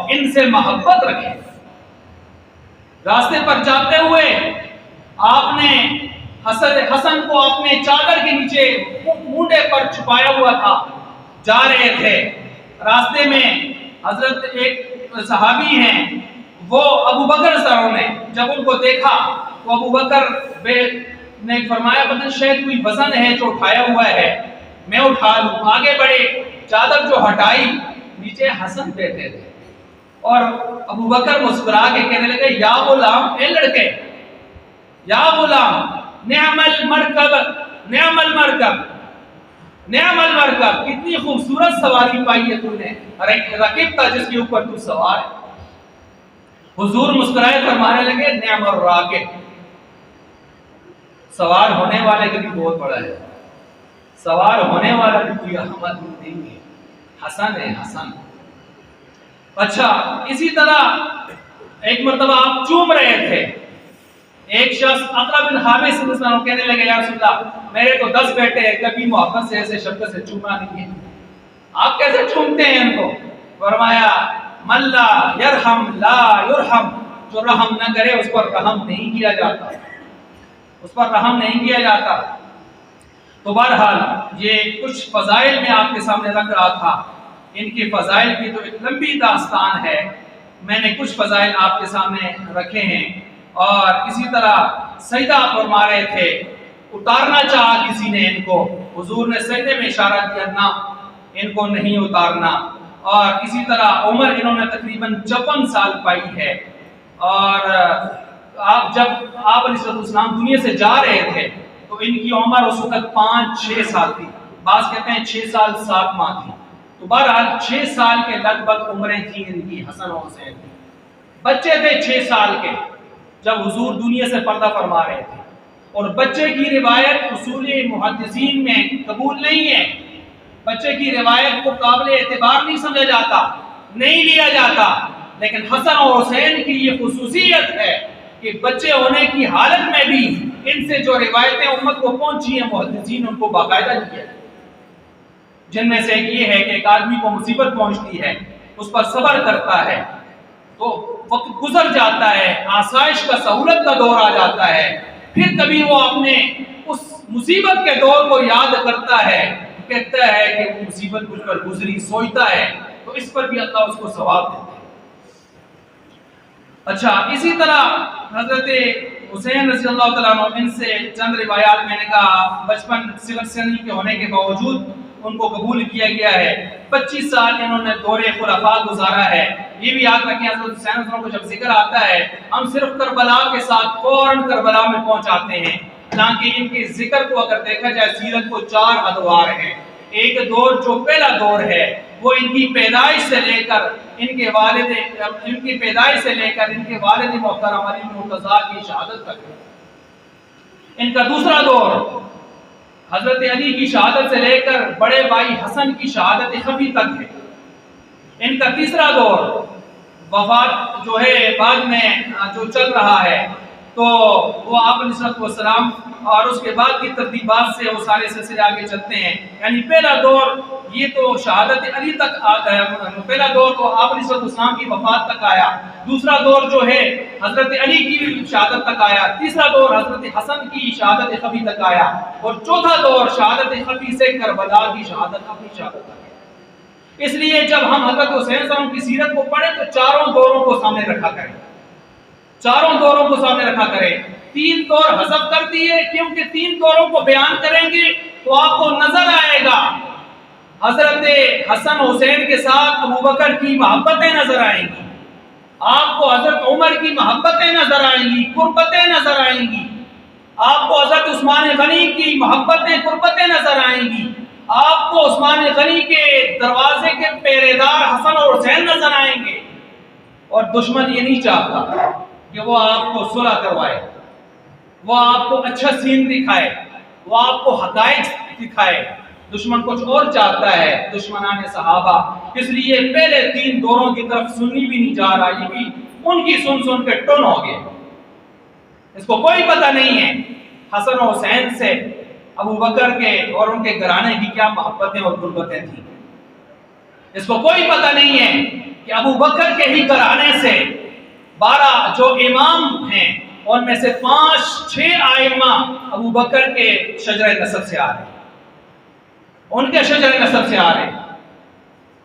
ان سے محبت رکھے۔ راستے پر جاتے ہوئے آپ نے حسن کو اپنے چادر کے نیچے مونڈے پر چھپایا ہوا تھا، جا رہے تھے، راستے میں حضرت ایک صحابی ہیں وہ ابو بکر سروں نے جب ان کو دیکھا تو ابو بکر نے فرمایا پتہ شاید کوئی وزن ہے جو اٹھایا ہوا ہے، میں اٹھا لوں، آگے بڑھے، چادر جو ہٹائی نیچے حسن بیٹھے تھے، اور ابو بکر مسکرا کے کہنے لگے یا غلام، اے لڑکے، یا غلام نعم المرکب نعم المرکب نعم المرکب، کتنی خوبصورت سواری پائی ہے تو نے، رکب تھا جس کے اوپر تو سوار ہے۔ حضور مسکرائے فرمانے لگے نعم الراکب، سوار ہونے والے کا بھی بہت بڑا ہے، سوار ہونے والا بھی کوئی احمد نہیں ہے، حسن ہے حسن۔ اچھا اسی طرح ایک مرتبہ آپ چوم رہے تھے، ایک شخص اقرا بن حابس صلی اللہ علیہ وسلم کہنے لگے یا رسول اللہ میرے تو 10 بیٹے ہیں، کبھی محبت سے ایسے شبد سے چوما نہیں ہے، آپ کیسے چومتے ہیں ان کو؟ فرمایا من لا یرحم لا یرحم، جو رحم نہ کرے اس پر رحم نہیں کیا جاتا، اس پر رحم نہیں کیا جاتا۔ تو بہرحال یہ کچھ فضائل میں آپ کے سامنے رکھ رہا تھا، ان کے فضائل کی تو ایک لمبی داستان ہے، میں نے کچھ فضائل آپ کے سامنے رکھے ہیں۔ اور اسی طرح سجدہ فرما رہے تھے، اتارنا چاہا کسی نے ان کو، حضور نے سجدے میں اشارہ کیا نہ ان کو نہیں اتارنا۔ اور اسی طرح عمر انہوں نے تقریباً 54 سال پائی ہے، اور جب آپ علیہ السلام دنیا سے جا رہے تھے تو ان کی عمر اس وقت 5-6 سال تھی، بعض کہتے ہیں 6 سال 7 ماہ تھی، تو بہرحال 6 سال کے لگ بھگ عمریں تھیں ان کی، حسن و حسین کی، بچے تھے 6 سال کے جب حضور دنیا سے پردہ فرما رہے تھے۔ اور بچے کی روایت اصول محدثین میں قبول نہیں ہے، بچے کی روایت کو قابل اعتبار نہیں سمجھا جاتا، نہیں لیا جاتا، لیکن حسن اور حسین کی یہ خصوصیت ہے کہ بچے ہونے کی حالت میں بھی ان سے جو روایتیں امت کو پہنچی ہیں محدثین ان کو باقاعدہ لیا ہے، جن میں سے ایک یہ ہے کہ ایک آدمی کو مصیبت پہنچتی ہے، اس پر صبر کرتا ہے، تو وقت گزر جاتا ہے، آسائش کا سہولت کا دور آ جاتا ہے، پھر کبھی وہ اپنے اس مصیبت کے دور کو یاد کرتا ہے، کہتا ہے کہ وہ مصیبت مجھ پر گزری، سوچتا ہے، تو اس پر بھی اللہ اس کو ثواب دیتا ہے۔ اچھا اسی طرح حضرت حسین رضی اللہ تعالیٰ عنہ، ان سے چند روایات میں نے کہا بچپن صغر سنی کے ہونے کے باوجود ان کو قبول کیا گیا ہے، 25 سال انہوں نے دور خلفاء گزارا ہے۔ یہ بھی یاد رکھیں حضرت حسین رضی اللہ عنہ کو جب ذکر آتا ہے ہم صرف کربلا کے ساتھ فوراً کربلا میں پہنچ آتے ہیں، حالانکہ ان کے ذکر کو اگر دیکھا جائے سیرت کو 4 ادوار ہیں۔ ایک دور جو پہلا دور ہے وہ ان کی پیدائش سے لے کر ان کے والد محترم علی مرتضیٰ کی شہادت تک ہے۔ ان کا دوسرا دور حضرت علی کی شہادت سے لے کر بڑے بھائی حسن کی شہادت خفی تک ہے۔ ان کا تیسرا دور وفات جو ہے بعد میں جو چل رہا ہے تو وہ آپ علیہ السلام اور اس کے بعد کی ترتیبات سے وہ سارے سلسلے آگے چلتے ہیں، یعنی پہلا دور یہ تو شہادت علی تک پہلا دور تو آپ علیہ السلام کی وفات تک آیا، دوسرا دور جو ہے حضرت علی کی شہادت تک آیا، تیسرا دور حضرت حسن کی شہادت خفی تک آیا، اور چوتھا دور شہادت خفی سے کربلا کی شہادت اپنی شہادت تک ہے۔ اس لیے جب ہم حضرت حسین صلی اللہ علیہ وسلم کی سیرت کو پڑھیں تو چاروں دوروں کو سامنے رکھا کریں، چاروں دوروں کو سامنے رکھا کریں، 3 دور حذف کر دیے کیونکہ 3 دوروں کو بیان کریں گے تو آپ کو نظر آئے گا حضرت حسن حسین کے ساتھ ابو بکر کی محبتیں نظر آئیں گی، آپ کو حضرت عمر کی محبتیں نظر آئیں گی، قربتیں نظر آئیں گی، آپ کو حضرت عثمان غنی کی محبتیں قربتیں نظر آئیں گی، آپ کو عثمان غنی کے دروازے کے پہرے دار حسن اور حسین نظر آئیں گے۔ اور دشمن یہ نہیں چاہتا کہ وہ آپ کو صلح کروائے، وہ آپ کو اچھا سین دکھائے، وہ آپ کو حقائق دکھائے، دشمن کچھ اور چاہتا ہے، دشمنان صحابہ، اس لیے پہلے 3 دوروں کی طرف سنی بھی نہیں جا رہا، یہ بھی ان کی سن سن کے ٹن ہو گئے، اس کو کوئی پتہ نہیں ہے حسن و حسین سے ابو بکر کے اور ان کے گھرانے کی کیا محبتیں اور قربتیں تھیں، اس کو کوئی پتہ نہیں ہے کہ ابو بکر کے ہی گھرانے سے 12 جو امام ہیں ان میں سے 5-6 ائمہ ابو بکر کے شجرہ نسب سے آ رہے ہیں، ان کے شجرہ نسب سے آ رہے ہیں،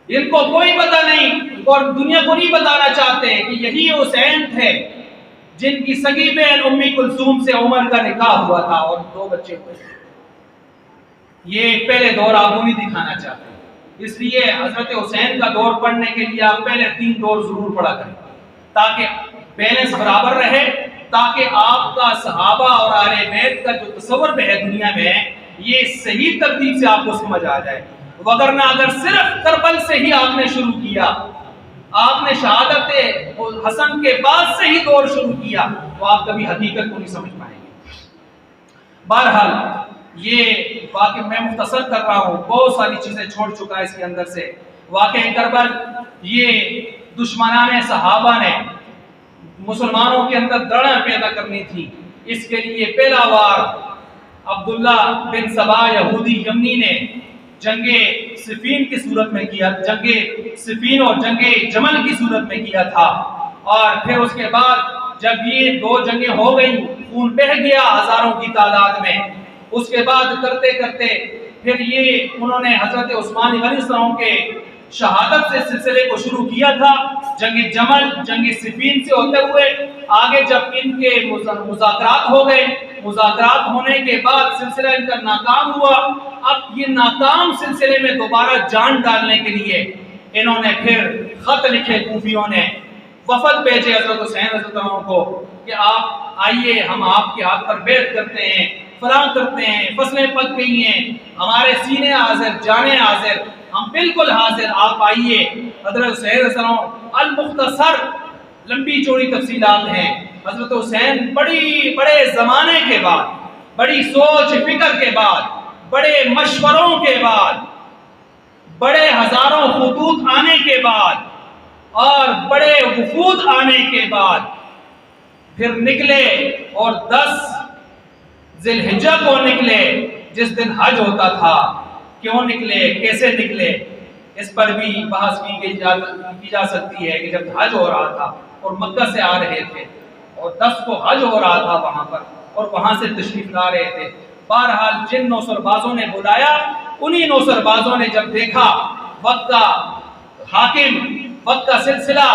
ان کو کوئی پتہ نہیں اور دنیا کو نہیں بتانا چاہتے کہ یہی حسین تھے جن کی سگی بہن امی کلثوم سے عمر کا نکاح ہوا تھا اور 2 بچے ہوئے تھے۔ یہ پہلے دور آپ کو نہیں دکھانا چاہتے، اس لیے حضرت حسین کا دور پڑھنے کے لیے آپ پہلے 3 دور ضرور پڑھا کریں تاکہ بیلنس برابر رہے، تاکہ آپ کا صحابہ اور اہل بیت کا جو تصور ہے دنیا میں یہ صحیح ترتیب سے آپ کو سمجھ آ جائے، وگرنہ اگر صرف کربل سے ہی آپ نے شروع کیا، آپ نے شہادت حسن کے بعد سے ہی دور شروع کیا تو آپ کبھی حقیقت کو نہیں سمجھ پائیں گے۔ بہرحال یہ واقعہ میں مختصر کر رہا ہوں، بہت ساری چیزیں چھوڑ چکا ہے اس کے اندر سے۔ واقعہ کربل یہ دشمنان صحابہ نے مسلمانوں کے اندر دڑیں پیدا کرنی تھی، اس کے لیے پہلا وار عبداللہ بن سبا یہودی یمنی نے جنگ صفین کی صورت میں کیا، جنگ صفین اور جنگ جمل کی صورت میں کیا تھا، اور پھر اس کے بعد جب یہ 2 جنگیں ہو گئیں، خون بہہ گیا ہزاروں کی تعداد میں، اس کے بعد کرتے کرتے پھر یہ انہوں نے حضرت عثمان غنی السلام کے شہادت سے سلسلے کو شروع کیا تھا، جنگ جمل جنگ صفین سے ہوتے ہوئے آگے جب ان کے مذاکرات ہو گئے، مذاکرات ہونے کے بعد سلسلہ ان کا ناکام ہوا، اب یہ ناکام سلسلے میں دوبارہ جان ڈالنے کے لیے انہوں نے پھر خط لکھے، کوفیوں نے وفد بھیجے حضرت حسین رضی اللہ عنہ کو کہ آپ آئیے، ہم آپ کے ہاتھ پر بیعت کرتے ہیں، فلاں کرتے ہیں، فصلیں پک گئی ہیں، ہمارے سینے حاضر، جانیں حاضر، ہم بالکل حاضر، آپ آئیے۔ حضرت حسین رضی اللہ عنہ المختصر، لمبی چوڑی تفصیلات ہیں، حضرت حسین بڑے زمانے کے بعد، بڑی سوچ فکر کے بعد، بڑے مشوروں کے بعد، بڑے ہزاروں خطوط آنے کے بعد اور بڑے وفود آنے کے بعد پھر نکلے، اور 10 ذی الحجہ کو نکلے جس دن حج ہوتا تھا۔ کیوں نکلے، کیسے نکلے، اس پر بھی بحث کی جا سکتی ہے کہ جب حج ہو رہا تھا اور مکہ سے آ رہے تھے اور 10 کو حج ہو رہا تھا وہاں پر اور وہاں سے تشریف لا رہے تھے، بہرحال جن نوسربازوں نے بلایا، انہی نوسربازوں نے جب دیکھا وقت کا حاکم، وقت کا سلسلہ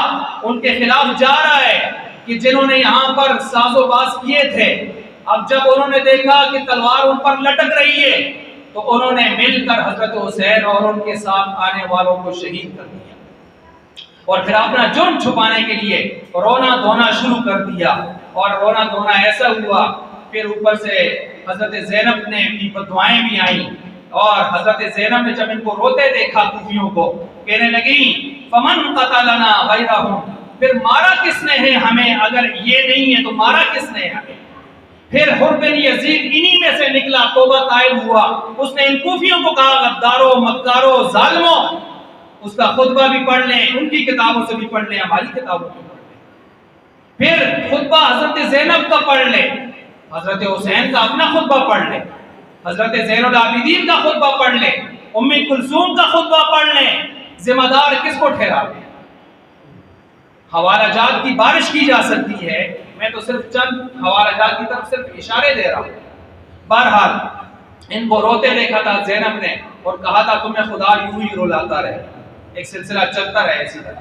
ان کے خلاف جا رہا ہے کہ جنہوں نے یہاں پر ساز و باز کیے تھے، اب جب انہوں نے دیکھا کہ تلوار ان پر لٹک رہی ہے تو انہوں نے مل کر حضرت حسین اور ان کے ساتھ آنے والوں کو شہید کر دیا، اور پھر اپنا جرم چھپانے کے لیے رونا دھونا شروع کر دیا، اور رونا دھونا ایسا ہوا پھر اوپر سے حضرت زینب نے بھی بددعائیں بھی آئیں، اور حضرت زینب نے جب ان کو روتے دیکھا کوفیوں کو، کہنے لگی فمن قتلنا غیرہم، پھر مارا کس نے ہے ہمیں، اگر یہ نہیں ہے تو مارا کس نے ہے ہمیں۔ پھر حر بن یزید انہی میں سے نکلا، توبہ طائب ہوا، اس نے ان کوفیوں کو کہا غدارو مکارو ظالمو، اس کا خطبہ بھی پڑھ لیں، ان کی کتابوں سے بھی پڑھ لیں، ہماری کتابوں سے پڑھ لیں، پھر خطبہ حضرت زینب کا پڑھ لیں، حضرت حسین کا اپنا خطبہ پڑھ لیں، حضرت زین العابدین کا خطبہ پڑھ لیں، امی کلثوم کا خطبہ پڑھ لیں، ذمہ دار کس کو ٹھہرا دیں؟ حوالہ جات کی بارش کی جا سکتی ہے، میں تو صرف چند حوالہ جات کی طرف صرف اشارے دے رہا ہوں۔ بہرحال ان کو روتے دیکھا تھا زینب نے اور کہا تھا تمہیں خدا یوں ہی رلاتا رہے، ایک سلسلہ چلتا رہے اسی طرح۔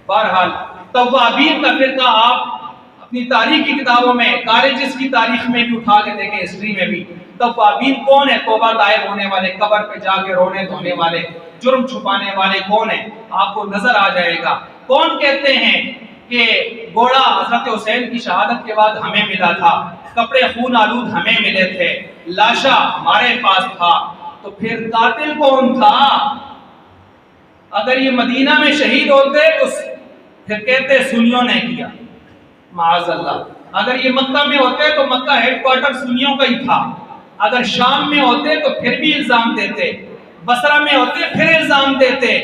بہرحال توابین کا فرقہ آپ اپنی تاریخ کی کتابوں میں، کالجز کی تاریخ میں بھی اٹھا کے دیکھیں، ہسٹری میں بھی، توابین کون ہے؟ توبہ طائب ہونے والے، قبر پہ جا کے رونے دھونے والے، جرم چھپانے والے کون ہیں؟ آپ کو نظر آ جائے گا۔ کون کہتے ہیں کہ گھوڑا حضرت حسین کی شہادت کے بعد ہمیں ملا تھا، کپڑے خون آلود ہمیں ملے تھے، لاشا ہمارے پاس تھا، تو پھر قاتل کون تھا؟ اگر یہ مدینہ میں شہید ہوتے تو پھر کہتے سنیوں نے کیا، معاذ اللہ۔ اگر یہ مکہ میں ہوتے تو مکہ ہیڈ کوارٹر سنیوں کا ہی تھا، اگر شام میں ہوتے تو پھر بھی الزام دیتے، بصرہ میں ہوتے پھر الزام دیتے.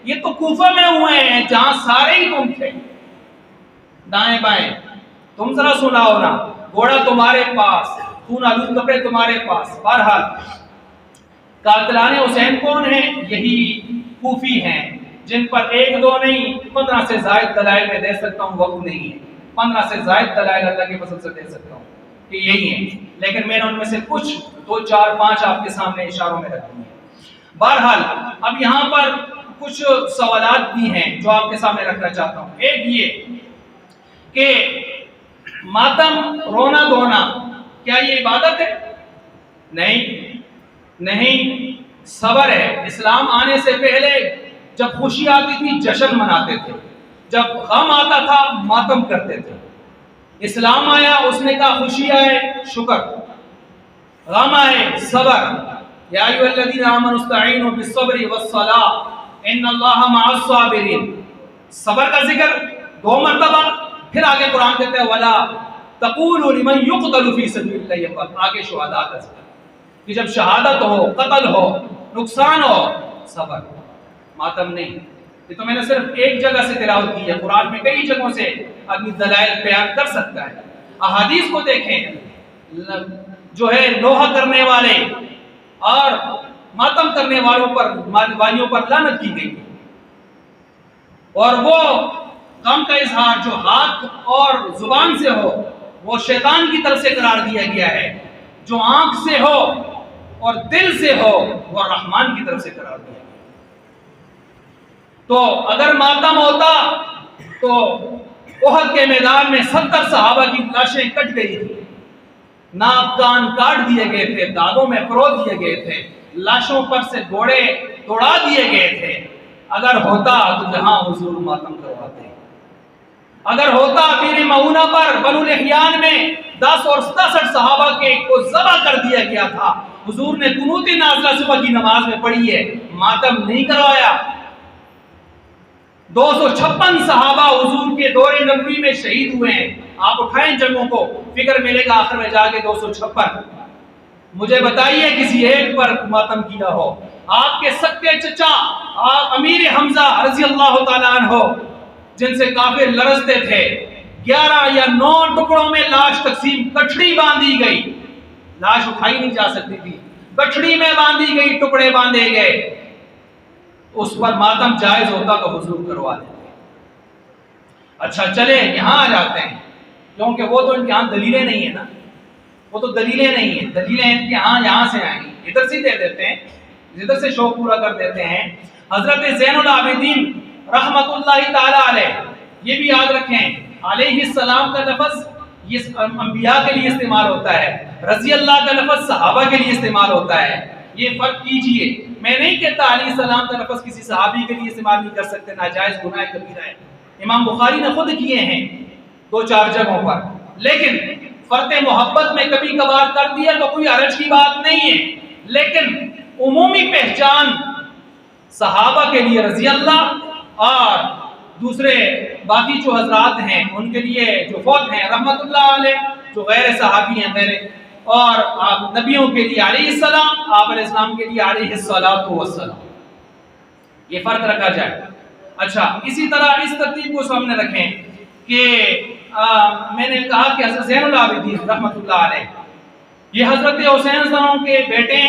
یہ تو کوفہ میں ہوئے ہیں جہاں سارے ہی تم تھے دائیں بائیں. تم ذرا سناؤ نا, گھوڑا تمہارے پاس, خون آلود کپڑے تمہارے پاس. بہرحال قاتلان حسین کون ہیں؟ یہی کوفی ہیں جن پر ایک دو نہیں 15 سے زائد دلائل میں دے سکتا ہوں, وقت نہیں ہے. 15 سے زائد دلائل اللہ کے فضل سے دے سکتا ہوں کہ یہی ہیں, لیکن میں نے ان میں سے کچھ 2 4 5 آپ کے سامنے اشاروں میں رکھ دیے. بہرحال اب یہاں پر کچھ سوالات بھی ہیں جو آپ کے سامنے رکھنا چاہتا ہوں. ایک یہ کہ ماتم رونا دھونا کیا یہ عبادت ہے؟ نہیں, صبر ہے. اسلام آنے سے پہلے جب خوشی آتی تھی جشن مناتے تھے, جب غم آتا تھا ماتم کرتے تھے. اسلام آیا, اس نے کہا خوشی آئے شکر, غم آئے صبر. یا ایھا الذین آمنوا استعینوا بالصبر والصلاۃ ان اللہ مع الصابرین. صبر کا ذکر 2 مرتبہ, پھر آگے قرآن کہتا ہے ولا تقولوا لمن يقتل فی سبیل اللہ یموت. آگے شہداء کا ذکر کہ جب شہادت ہو, قتل ہو, نقصان ہو, صبر, ماتم نہیں. یہ تو میں نے صرف ایک جگہ سے تلاوت کی ہے, قرآن میں کئی جگہوں سے آدمی دلائل بیان کر سکتا ہے. احادیث کو دیکھیں, جو ہے نوحہ کرنے والے اور ماتم کرنے والوں پر, والیوں پر لعنت کی گئی, اور وہ غم کا اظہار جو ہاتھ اور زبان سے ہو وہ شیطان کی طرف سے قرار دیا گیا ہے, جو آنکھ سے ہو اور دل سے ہو وہ رحمان کی طرف سے قرار دیا گیا. تو اگر ماتم ہوتا تو احد کے میدان میں 70 صحابہ کی لاشیں کٹ گئی تھی, ناک کان کاٹ دیے گئے تھے, دانتوں میں پرو دیے گئے تھے, لاشوں پر سے گھوڑے توڑا دیے گئے تھے. اگر ہوتا تو جہاں حضور ماتم کرواتے. اگر ہوتا پیر معونہ پر بنو لحیان میں 10 اور 67 صحابہ کے کو ذبح کر دیا گیا تھا, حضور نے قنوت نازلہ صبح کی نماز میں پڑھی ہے, ماتم نہیں کروایا. 256 صحابہ حضور کے دور نبوی میں شہید ہوئے ہیں. آپ اٹھائیں جنگوں کو, فکر ملے گا آخر میں جا کے 256. مجھے بتائیے کسی ایک پر ماتم کیا ہو. آپ کے سکے چچا امیر حمزہ رضی اللہ تعالیٰ عنہ جن سے کافر لرزتے تھے, 11 یا 9 ٹکڑوں میں لاش تقسیم, کٹڑی باندھی گئی, لاش اٹھائی نہیں جا سکتی تھی, کٹڑی میں باندھی گئی, ٹکڑے باندھے گئے. اس پر ماتم جائز ہوتا تو حضور کروا دیتے. اچھا چلے یہاں آ جاتے ہیں, کیونکہ وہ تو ان کے ہاں دلیلیں نہیں ہیں نا, وہ تو دلیلیں نہیں ہیں. دلیلیں ان کے ہاں یہاں سے آئیں گی, ادھر سے دے دیتے ہیں, ادھر سے شوق پورا کر دیتے ہیں. حضرت زین العابدین رحمت اللہ تعالی علیہ, یہ بھی یاد رکھیں علیہ السلام کا لفظ یہ انبیاء کے لیے استعمال ہوتا ہے, رضی اللہ کا لفظ صحابہ کے لیے استعمال ہوتا ہے. یہ فرق کیجئے. میں نہیں کہتا علیہ السلام کا لفظ کسی صحابی کے لیے استعمال نہیں کر سکتے, ناجائز گناہ کبیرہ ہے. امام بخاری نے خود کیے ہیں 2 4 جگہوں پر, لیکن فرط محبت میں کبھی کبھار کر دیا تو کوئی حرج کی بات نہیں ہے. لیکن عمومی پہچان صحابہ کے لیے رضی اللہ اور دوسرے باقی جو حضرات ہیں ان کے لیے جو فوت ہیں رحمت اللہ علیہ, جو غیر صحابی ہیں غیر, اور آپ نبیوں کے لیے علیہ السلام, آپ علیہ السلام کے لیے علیہ الصلوۃ والسلام, یہ فرق رکھا جائے. اچھا اسی طرح اس ترتیب کو سامنے رکھیں کہ میں نے کہا کہ حضرت زین العابدین رحمت اللہ علیہ یہ حضرت حسین صلی اللہ علیہ وسلم کے بیٹے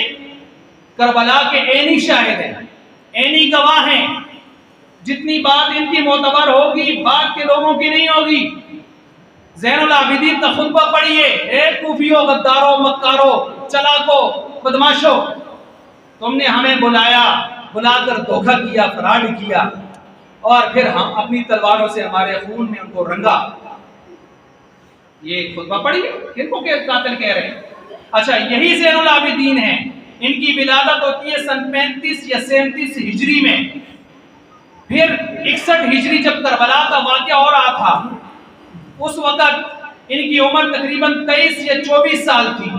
کربلا کے عینی شاہد ہیں, عینی گواہ ہیں. جتنی بات ان کی معتبر ہوگی بعد کے لوگوں کی نہیں ہوگی. زین العابدین کا خطبہ پڑھیے, اے کوفیو, غدارو, مکارو, چلاکو, بدماشو, تم نے ہمیں بلا کر دھوکہ کیا, فراڈ کیا, اور پھر ہم اپنی تلواروں سے ہمارے خون میں ان کو رنگا. یہ خطبہ پڑھیے, کن کو قاتل کہہ رہے ہیں. اچھا یہی زین العابدین ہیں, ان کی ولادت ہوتی ہے سن 35 یا 37 ہجری میں. پھر 61 ہجری جب کربلا کا واقعہ ہو رہا تھا, اس وقت ان کی عمر تقریباً 23 یا 24 سال تھی,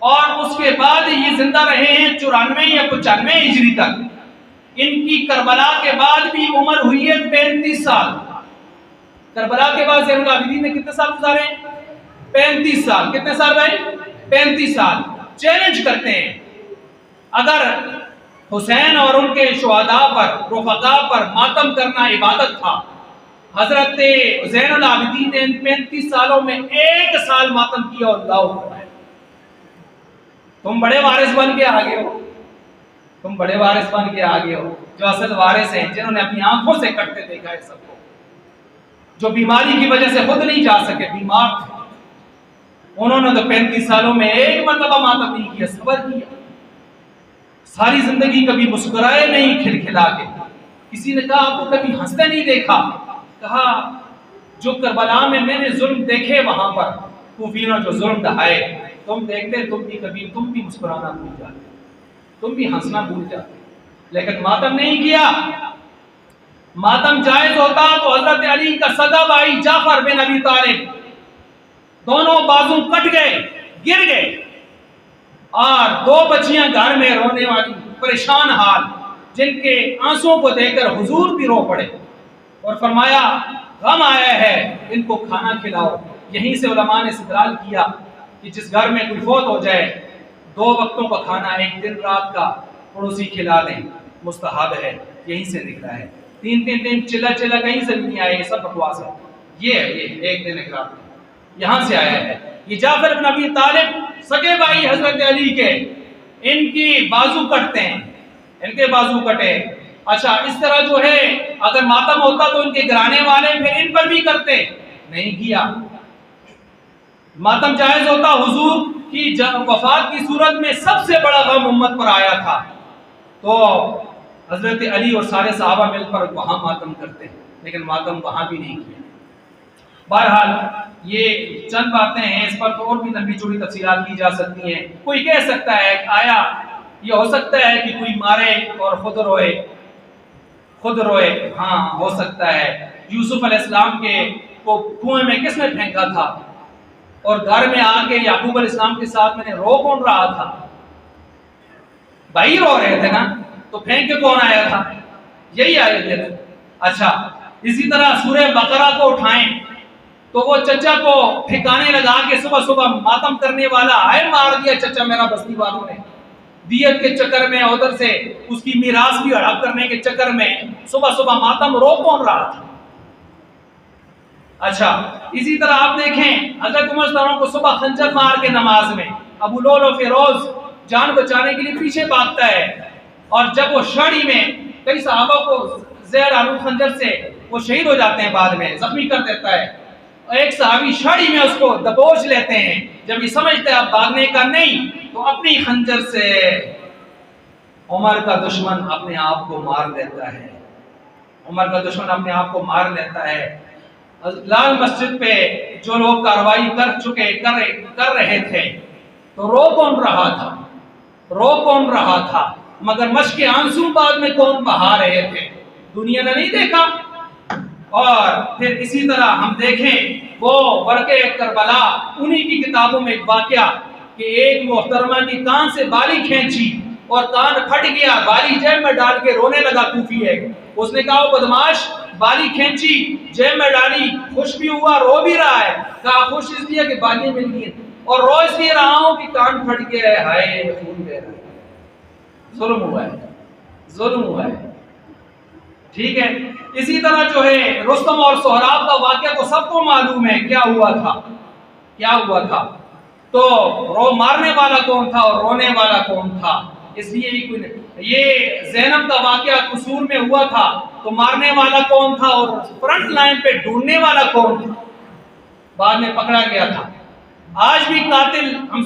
اور اس کے بعد یہ زندہ رہے ہیں 94 یا 95 ہجری تک. ان کی کربلا کے بعد بھی عمر ہوئی ہے 35 سال. کربلا کے بعد زین العابدین نے کتنے سال گزارے ہیں؟ 35 سال. کتنے سال بھائی؟ 35 سال. چیلنج کرتے ہیں, اگر حسین اور ان کے شہداء پر، رفقاء پر ماتم کرنا عبادت تھا۔ حضرت زین العابدین نے 35 سالوں میں 1 سال ماتم کیا اور اللہ فرمایا تم بڑے وارث بن کے آگے ہو، تم بڑے وارث بن کے آگے ہو، جو اصل وارث ہیں، جنہوں نے اپنی آنکھوں سے کٹتے دیکھا ہے سب کو، جو بیماری کی وجہ سے خود نہیں جا سکے، بیمار تھے، انہوں نے تو 35 سالوں میں 1 مرتبہ ماتم نہیں کیا، صبر کیا، ساری زندگی کبھی مسکرائے نہیں کھلکھلا کے۔ کسی نے کہا آپ کو کبھی ہنستے نہیں دیکھا؟ کہا جو کربلا میں نے ظلم دیکھے وہاں پر کوفیوں جو ظلم ڈھائے، تم دیکھتے تم بھی مسکرانا بھول جاتے، تم بھی ہنسنا بھول جاتے، لیکن ماتم نہیں کیا۔ ماتم جائز ہوتا تو حضرت علی کا سگا بھائی جعفر بن ابی طالب دونوں بازو کٹ گئے، گر گئے، اور 2 بچیاں گھر میں رونے والی پریشان حال، جن کے آنسوں کو دیکھ کر حضور بھی رو پڑے اور فرمایا غم آیا ہے، ان کو کھانا کھلاؤ۔ یہیں سے علماء نے استدلال کیا کہ جس گھر میں کوئی فوت ہو جائے 2 وقتوں کا کھانا 1 دن رات کا پڑوسی کھلا دیں، مستحب ہے، یہیں سے نکلا ہے۔ 3 دن چلا کہیں سے نہیں آیا، یہ سب بکواس ہے، یہ 1 دن 1 رات یہاں سے آیا ہے۔ یہ جعفر بن ابی طالب سگے بھائی حضرت علی کے، ان کی بازو کٹتے ہیں، ان کے بازو کٹے۔ اچھا اس طرح جو ہے اگر ماتم ہوتا تو ان کے گھرانے والے پھر ان پر بھی کرتے، نہیں کیا۔ ماتم جائز ہوتا، حضور کی وفات کی صورت میں سب سے بڑا غم امت پر آیا تھا، تو حضرت علی اور سارے صحابہ مل کر وہاں ماتم کرتے، لیکن ماتم وہاں بھی نہیں کیا۔ بہرحال یہ چند باتیں ہیں، اس پر تو اور بھی لمبی چوڑی تفصیلات کی جا سکتی ہیں۔ کوئی کہہ سکتا ہے آیا یہ ہو سکتا ہے کہ کوئی مارے اور خود روئے، ہاں ہو سکتا ہے۔ یوسف علیہ السلام کے کو کنویں میں کس نے پھینکا تھا، اور گھر میں آ کے یعقوب علیہ السلام کے ساتھ میں نے رو کون رہا تھا؟ بھائی رو رہے تھے نا، تو پھینک کے کون آیا تھا؟ یہی آئے تھے۔ اچھا اسی طرح سورہ بقرہ کو اٹھائیں تو وہ چچا کو ٹھکانے لگا کے صبح ماتم کرنے والا آئے مار دیا چچا میرا بستی والوں نے، دیت کے چکر میں، ادھر سے اس کی میراث بھی ہڑپ کرنے کے چکر میں صبح ماتم رو کون رہا تھا؟ اچھا اسی طرح آپ دیکھیں حضرت عمر رضی اللہ عنہ کو صبح خنجر مار کے نماز میں ابو لول و فیروز جان بچانے کے لیے پیچھے بھاگتا ہے، اور جب وہ شاڑی میں کئی صحابہ کو زہر آلود خنجر سے وہ شہید ہو جاتے ہیں، بعد میں زخمی کر دیتا ہے، ایک صحابی شاڑی میں اس کو دبوچ لیتے ہیں، جب یہ سمجھتے ہیں اب بھاگنے کا نہیں تو اپنی خنجر سے عمر کا دشمن اپنے آپ کو مار لیتا ہے، عمر کا دشمن اپنے آپ کو مار لیتا ہے۔ لال مسجد پہ جو لوگ کارروائی کر رہے تھے تو رو کون رہا تھا؟ مگر مشق آنسو بعد میں کون بہا رہے تھے؟ دنیا نے نہیں دیکھا۔ اور پھر اسی طرح ہم دیکھیں وہ ورقے کربلا، انہی کی کتابوں میں ایک واقعہ کہ ایک محترمہ کی کان سے بالی کھینچی اور کان پھٹ گیا، بالی جیب میں ڈال کے رونے لگا کوفی ہے، اس نے کہا وہ بدماش بالی کھینچی جیب میں ڈالی، خوش بھی ہوا رو بھی رہا ہے، کہا خوش اس لیے کہ بالی مل گئی اور رو اس لیے رہا ہوں کہ کان پھٹ گیا ہے، ہائے خون بہ رہا ہے، ظلم ہوا ہے۔ ٹھیک ہے، اسی طرح جو ہے رستم اور سہراب کا واقعہ تو سب کو معلوم ہے کیا ہوا تھا، تو مارنے والا کون تھا اور رونے والا کون تھا؟ اس لیے یہ زینب کا واقعہ قصور میں ہوا تھا تو مارنے والا کون تھا اور فرنٹ لائن پہ ڈھونڈنے والا کون تھا؟ بعد میں پکڑا گیا تھا۔ آج بھی قاتل ہم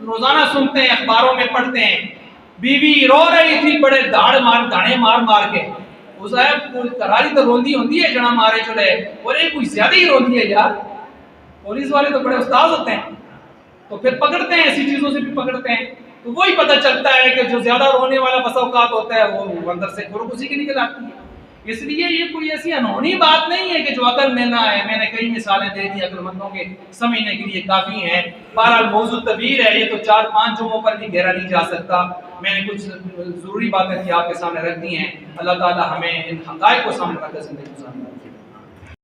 روزانہ سنتے ہیں، اخباروں میں پڑھتے ہیں، بیوی رو رہی تھی بڑے داڑے مار کے، وہ صاحب کراری تو روندی ہوندی ہے جنا مارے چلے، اور ایک کوئی زیادہ ہی روندی ہے یار، پولیس والے تو بڑے استاد ہوتے ہیں، تو پھر پکڑتے ہیں، ایسی چیزوں سے بھی پکڑتے ہیں، تو وہی پتہ چلتا ہے کہ جو زیادہ رونے والا بسا اوقات ہوتا ہے وہ اندر سے خودکشی کی نکل آتی ہے۔ اس لیے یہ کوئی ایسی انہونی بات نہیں ہے کہ جو عقل میں نہ ہے، میں نے کئی مثالیں دے دی عقل مندوں کے سمجھنے کے لیے کافی ہیں۔ بہرحال موضوع طویل ہے، یہ تو 4-5 جمعوں پر بھی گہرا نہیں جا سکتا، میں نے کچھ ضروری باتیں تھی آپ کے سامنے رکھ دی ہیں۔ اللہ تعالی ہمیں ان حقائق کو سامنے رکھ کر زندگی گزارنے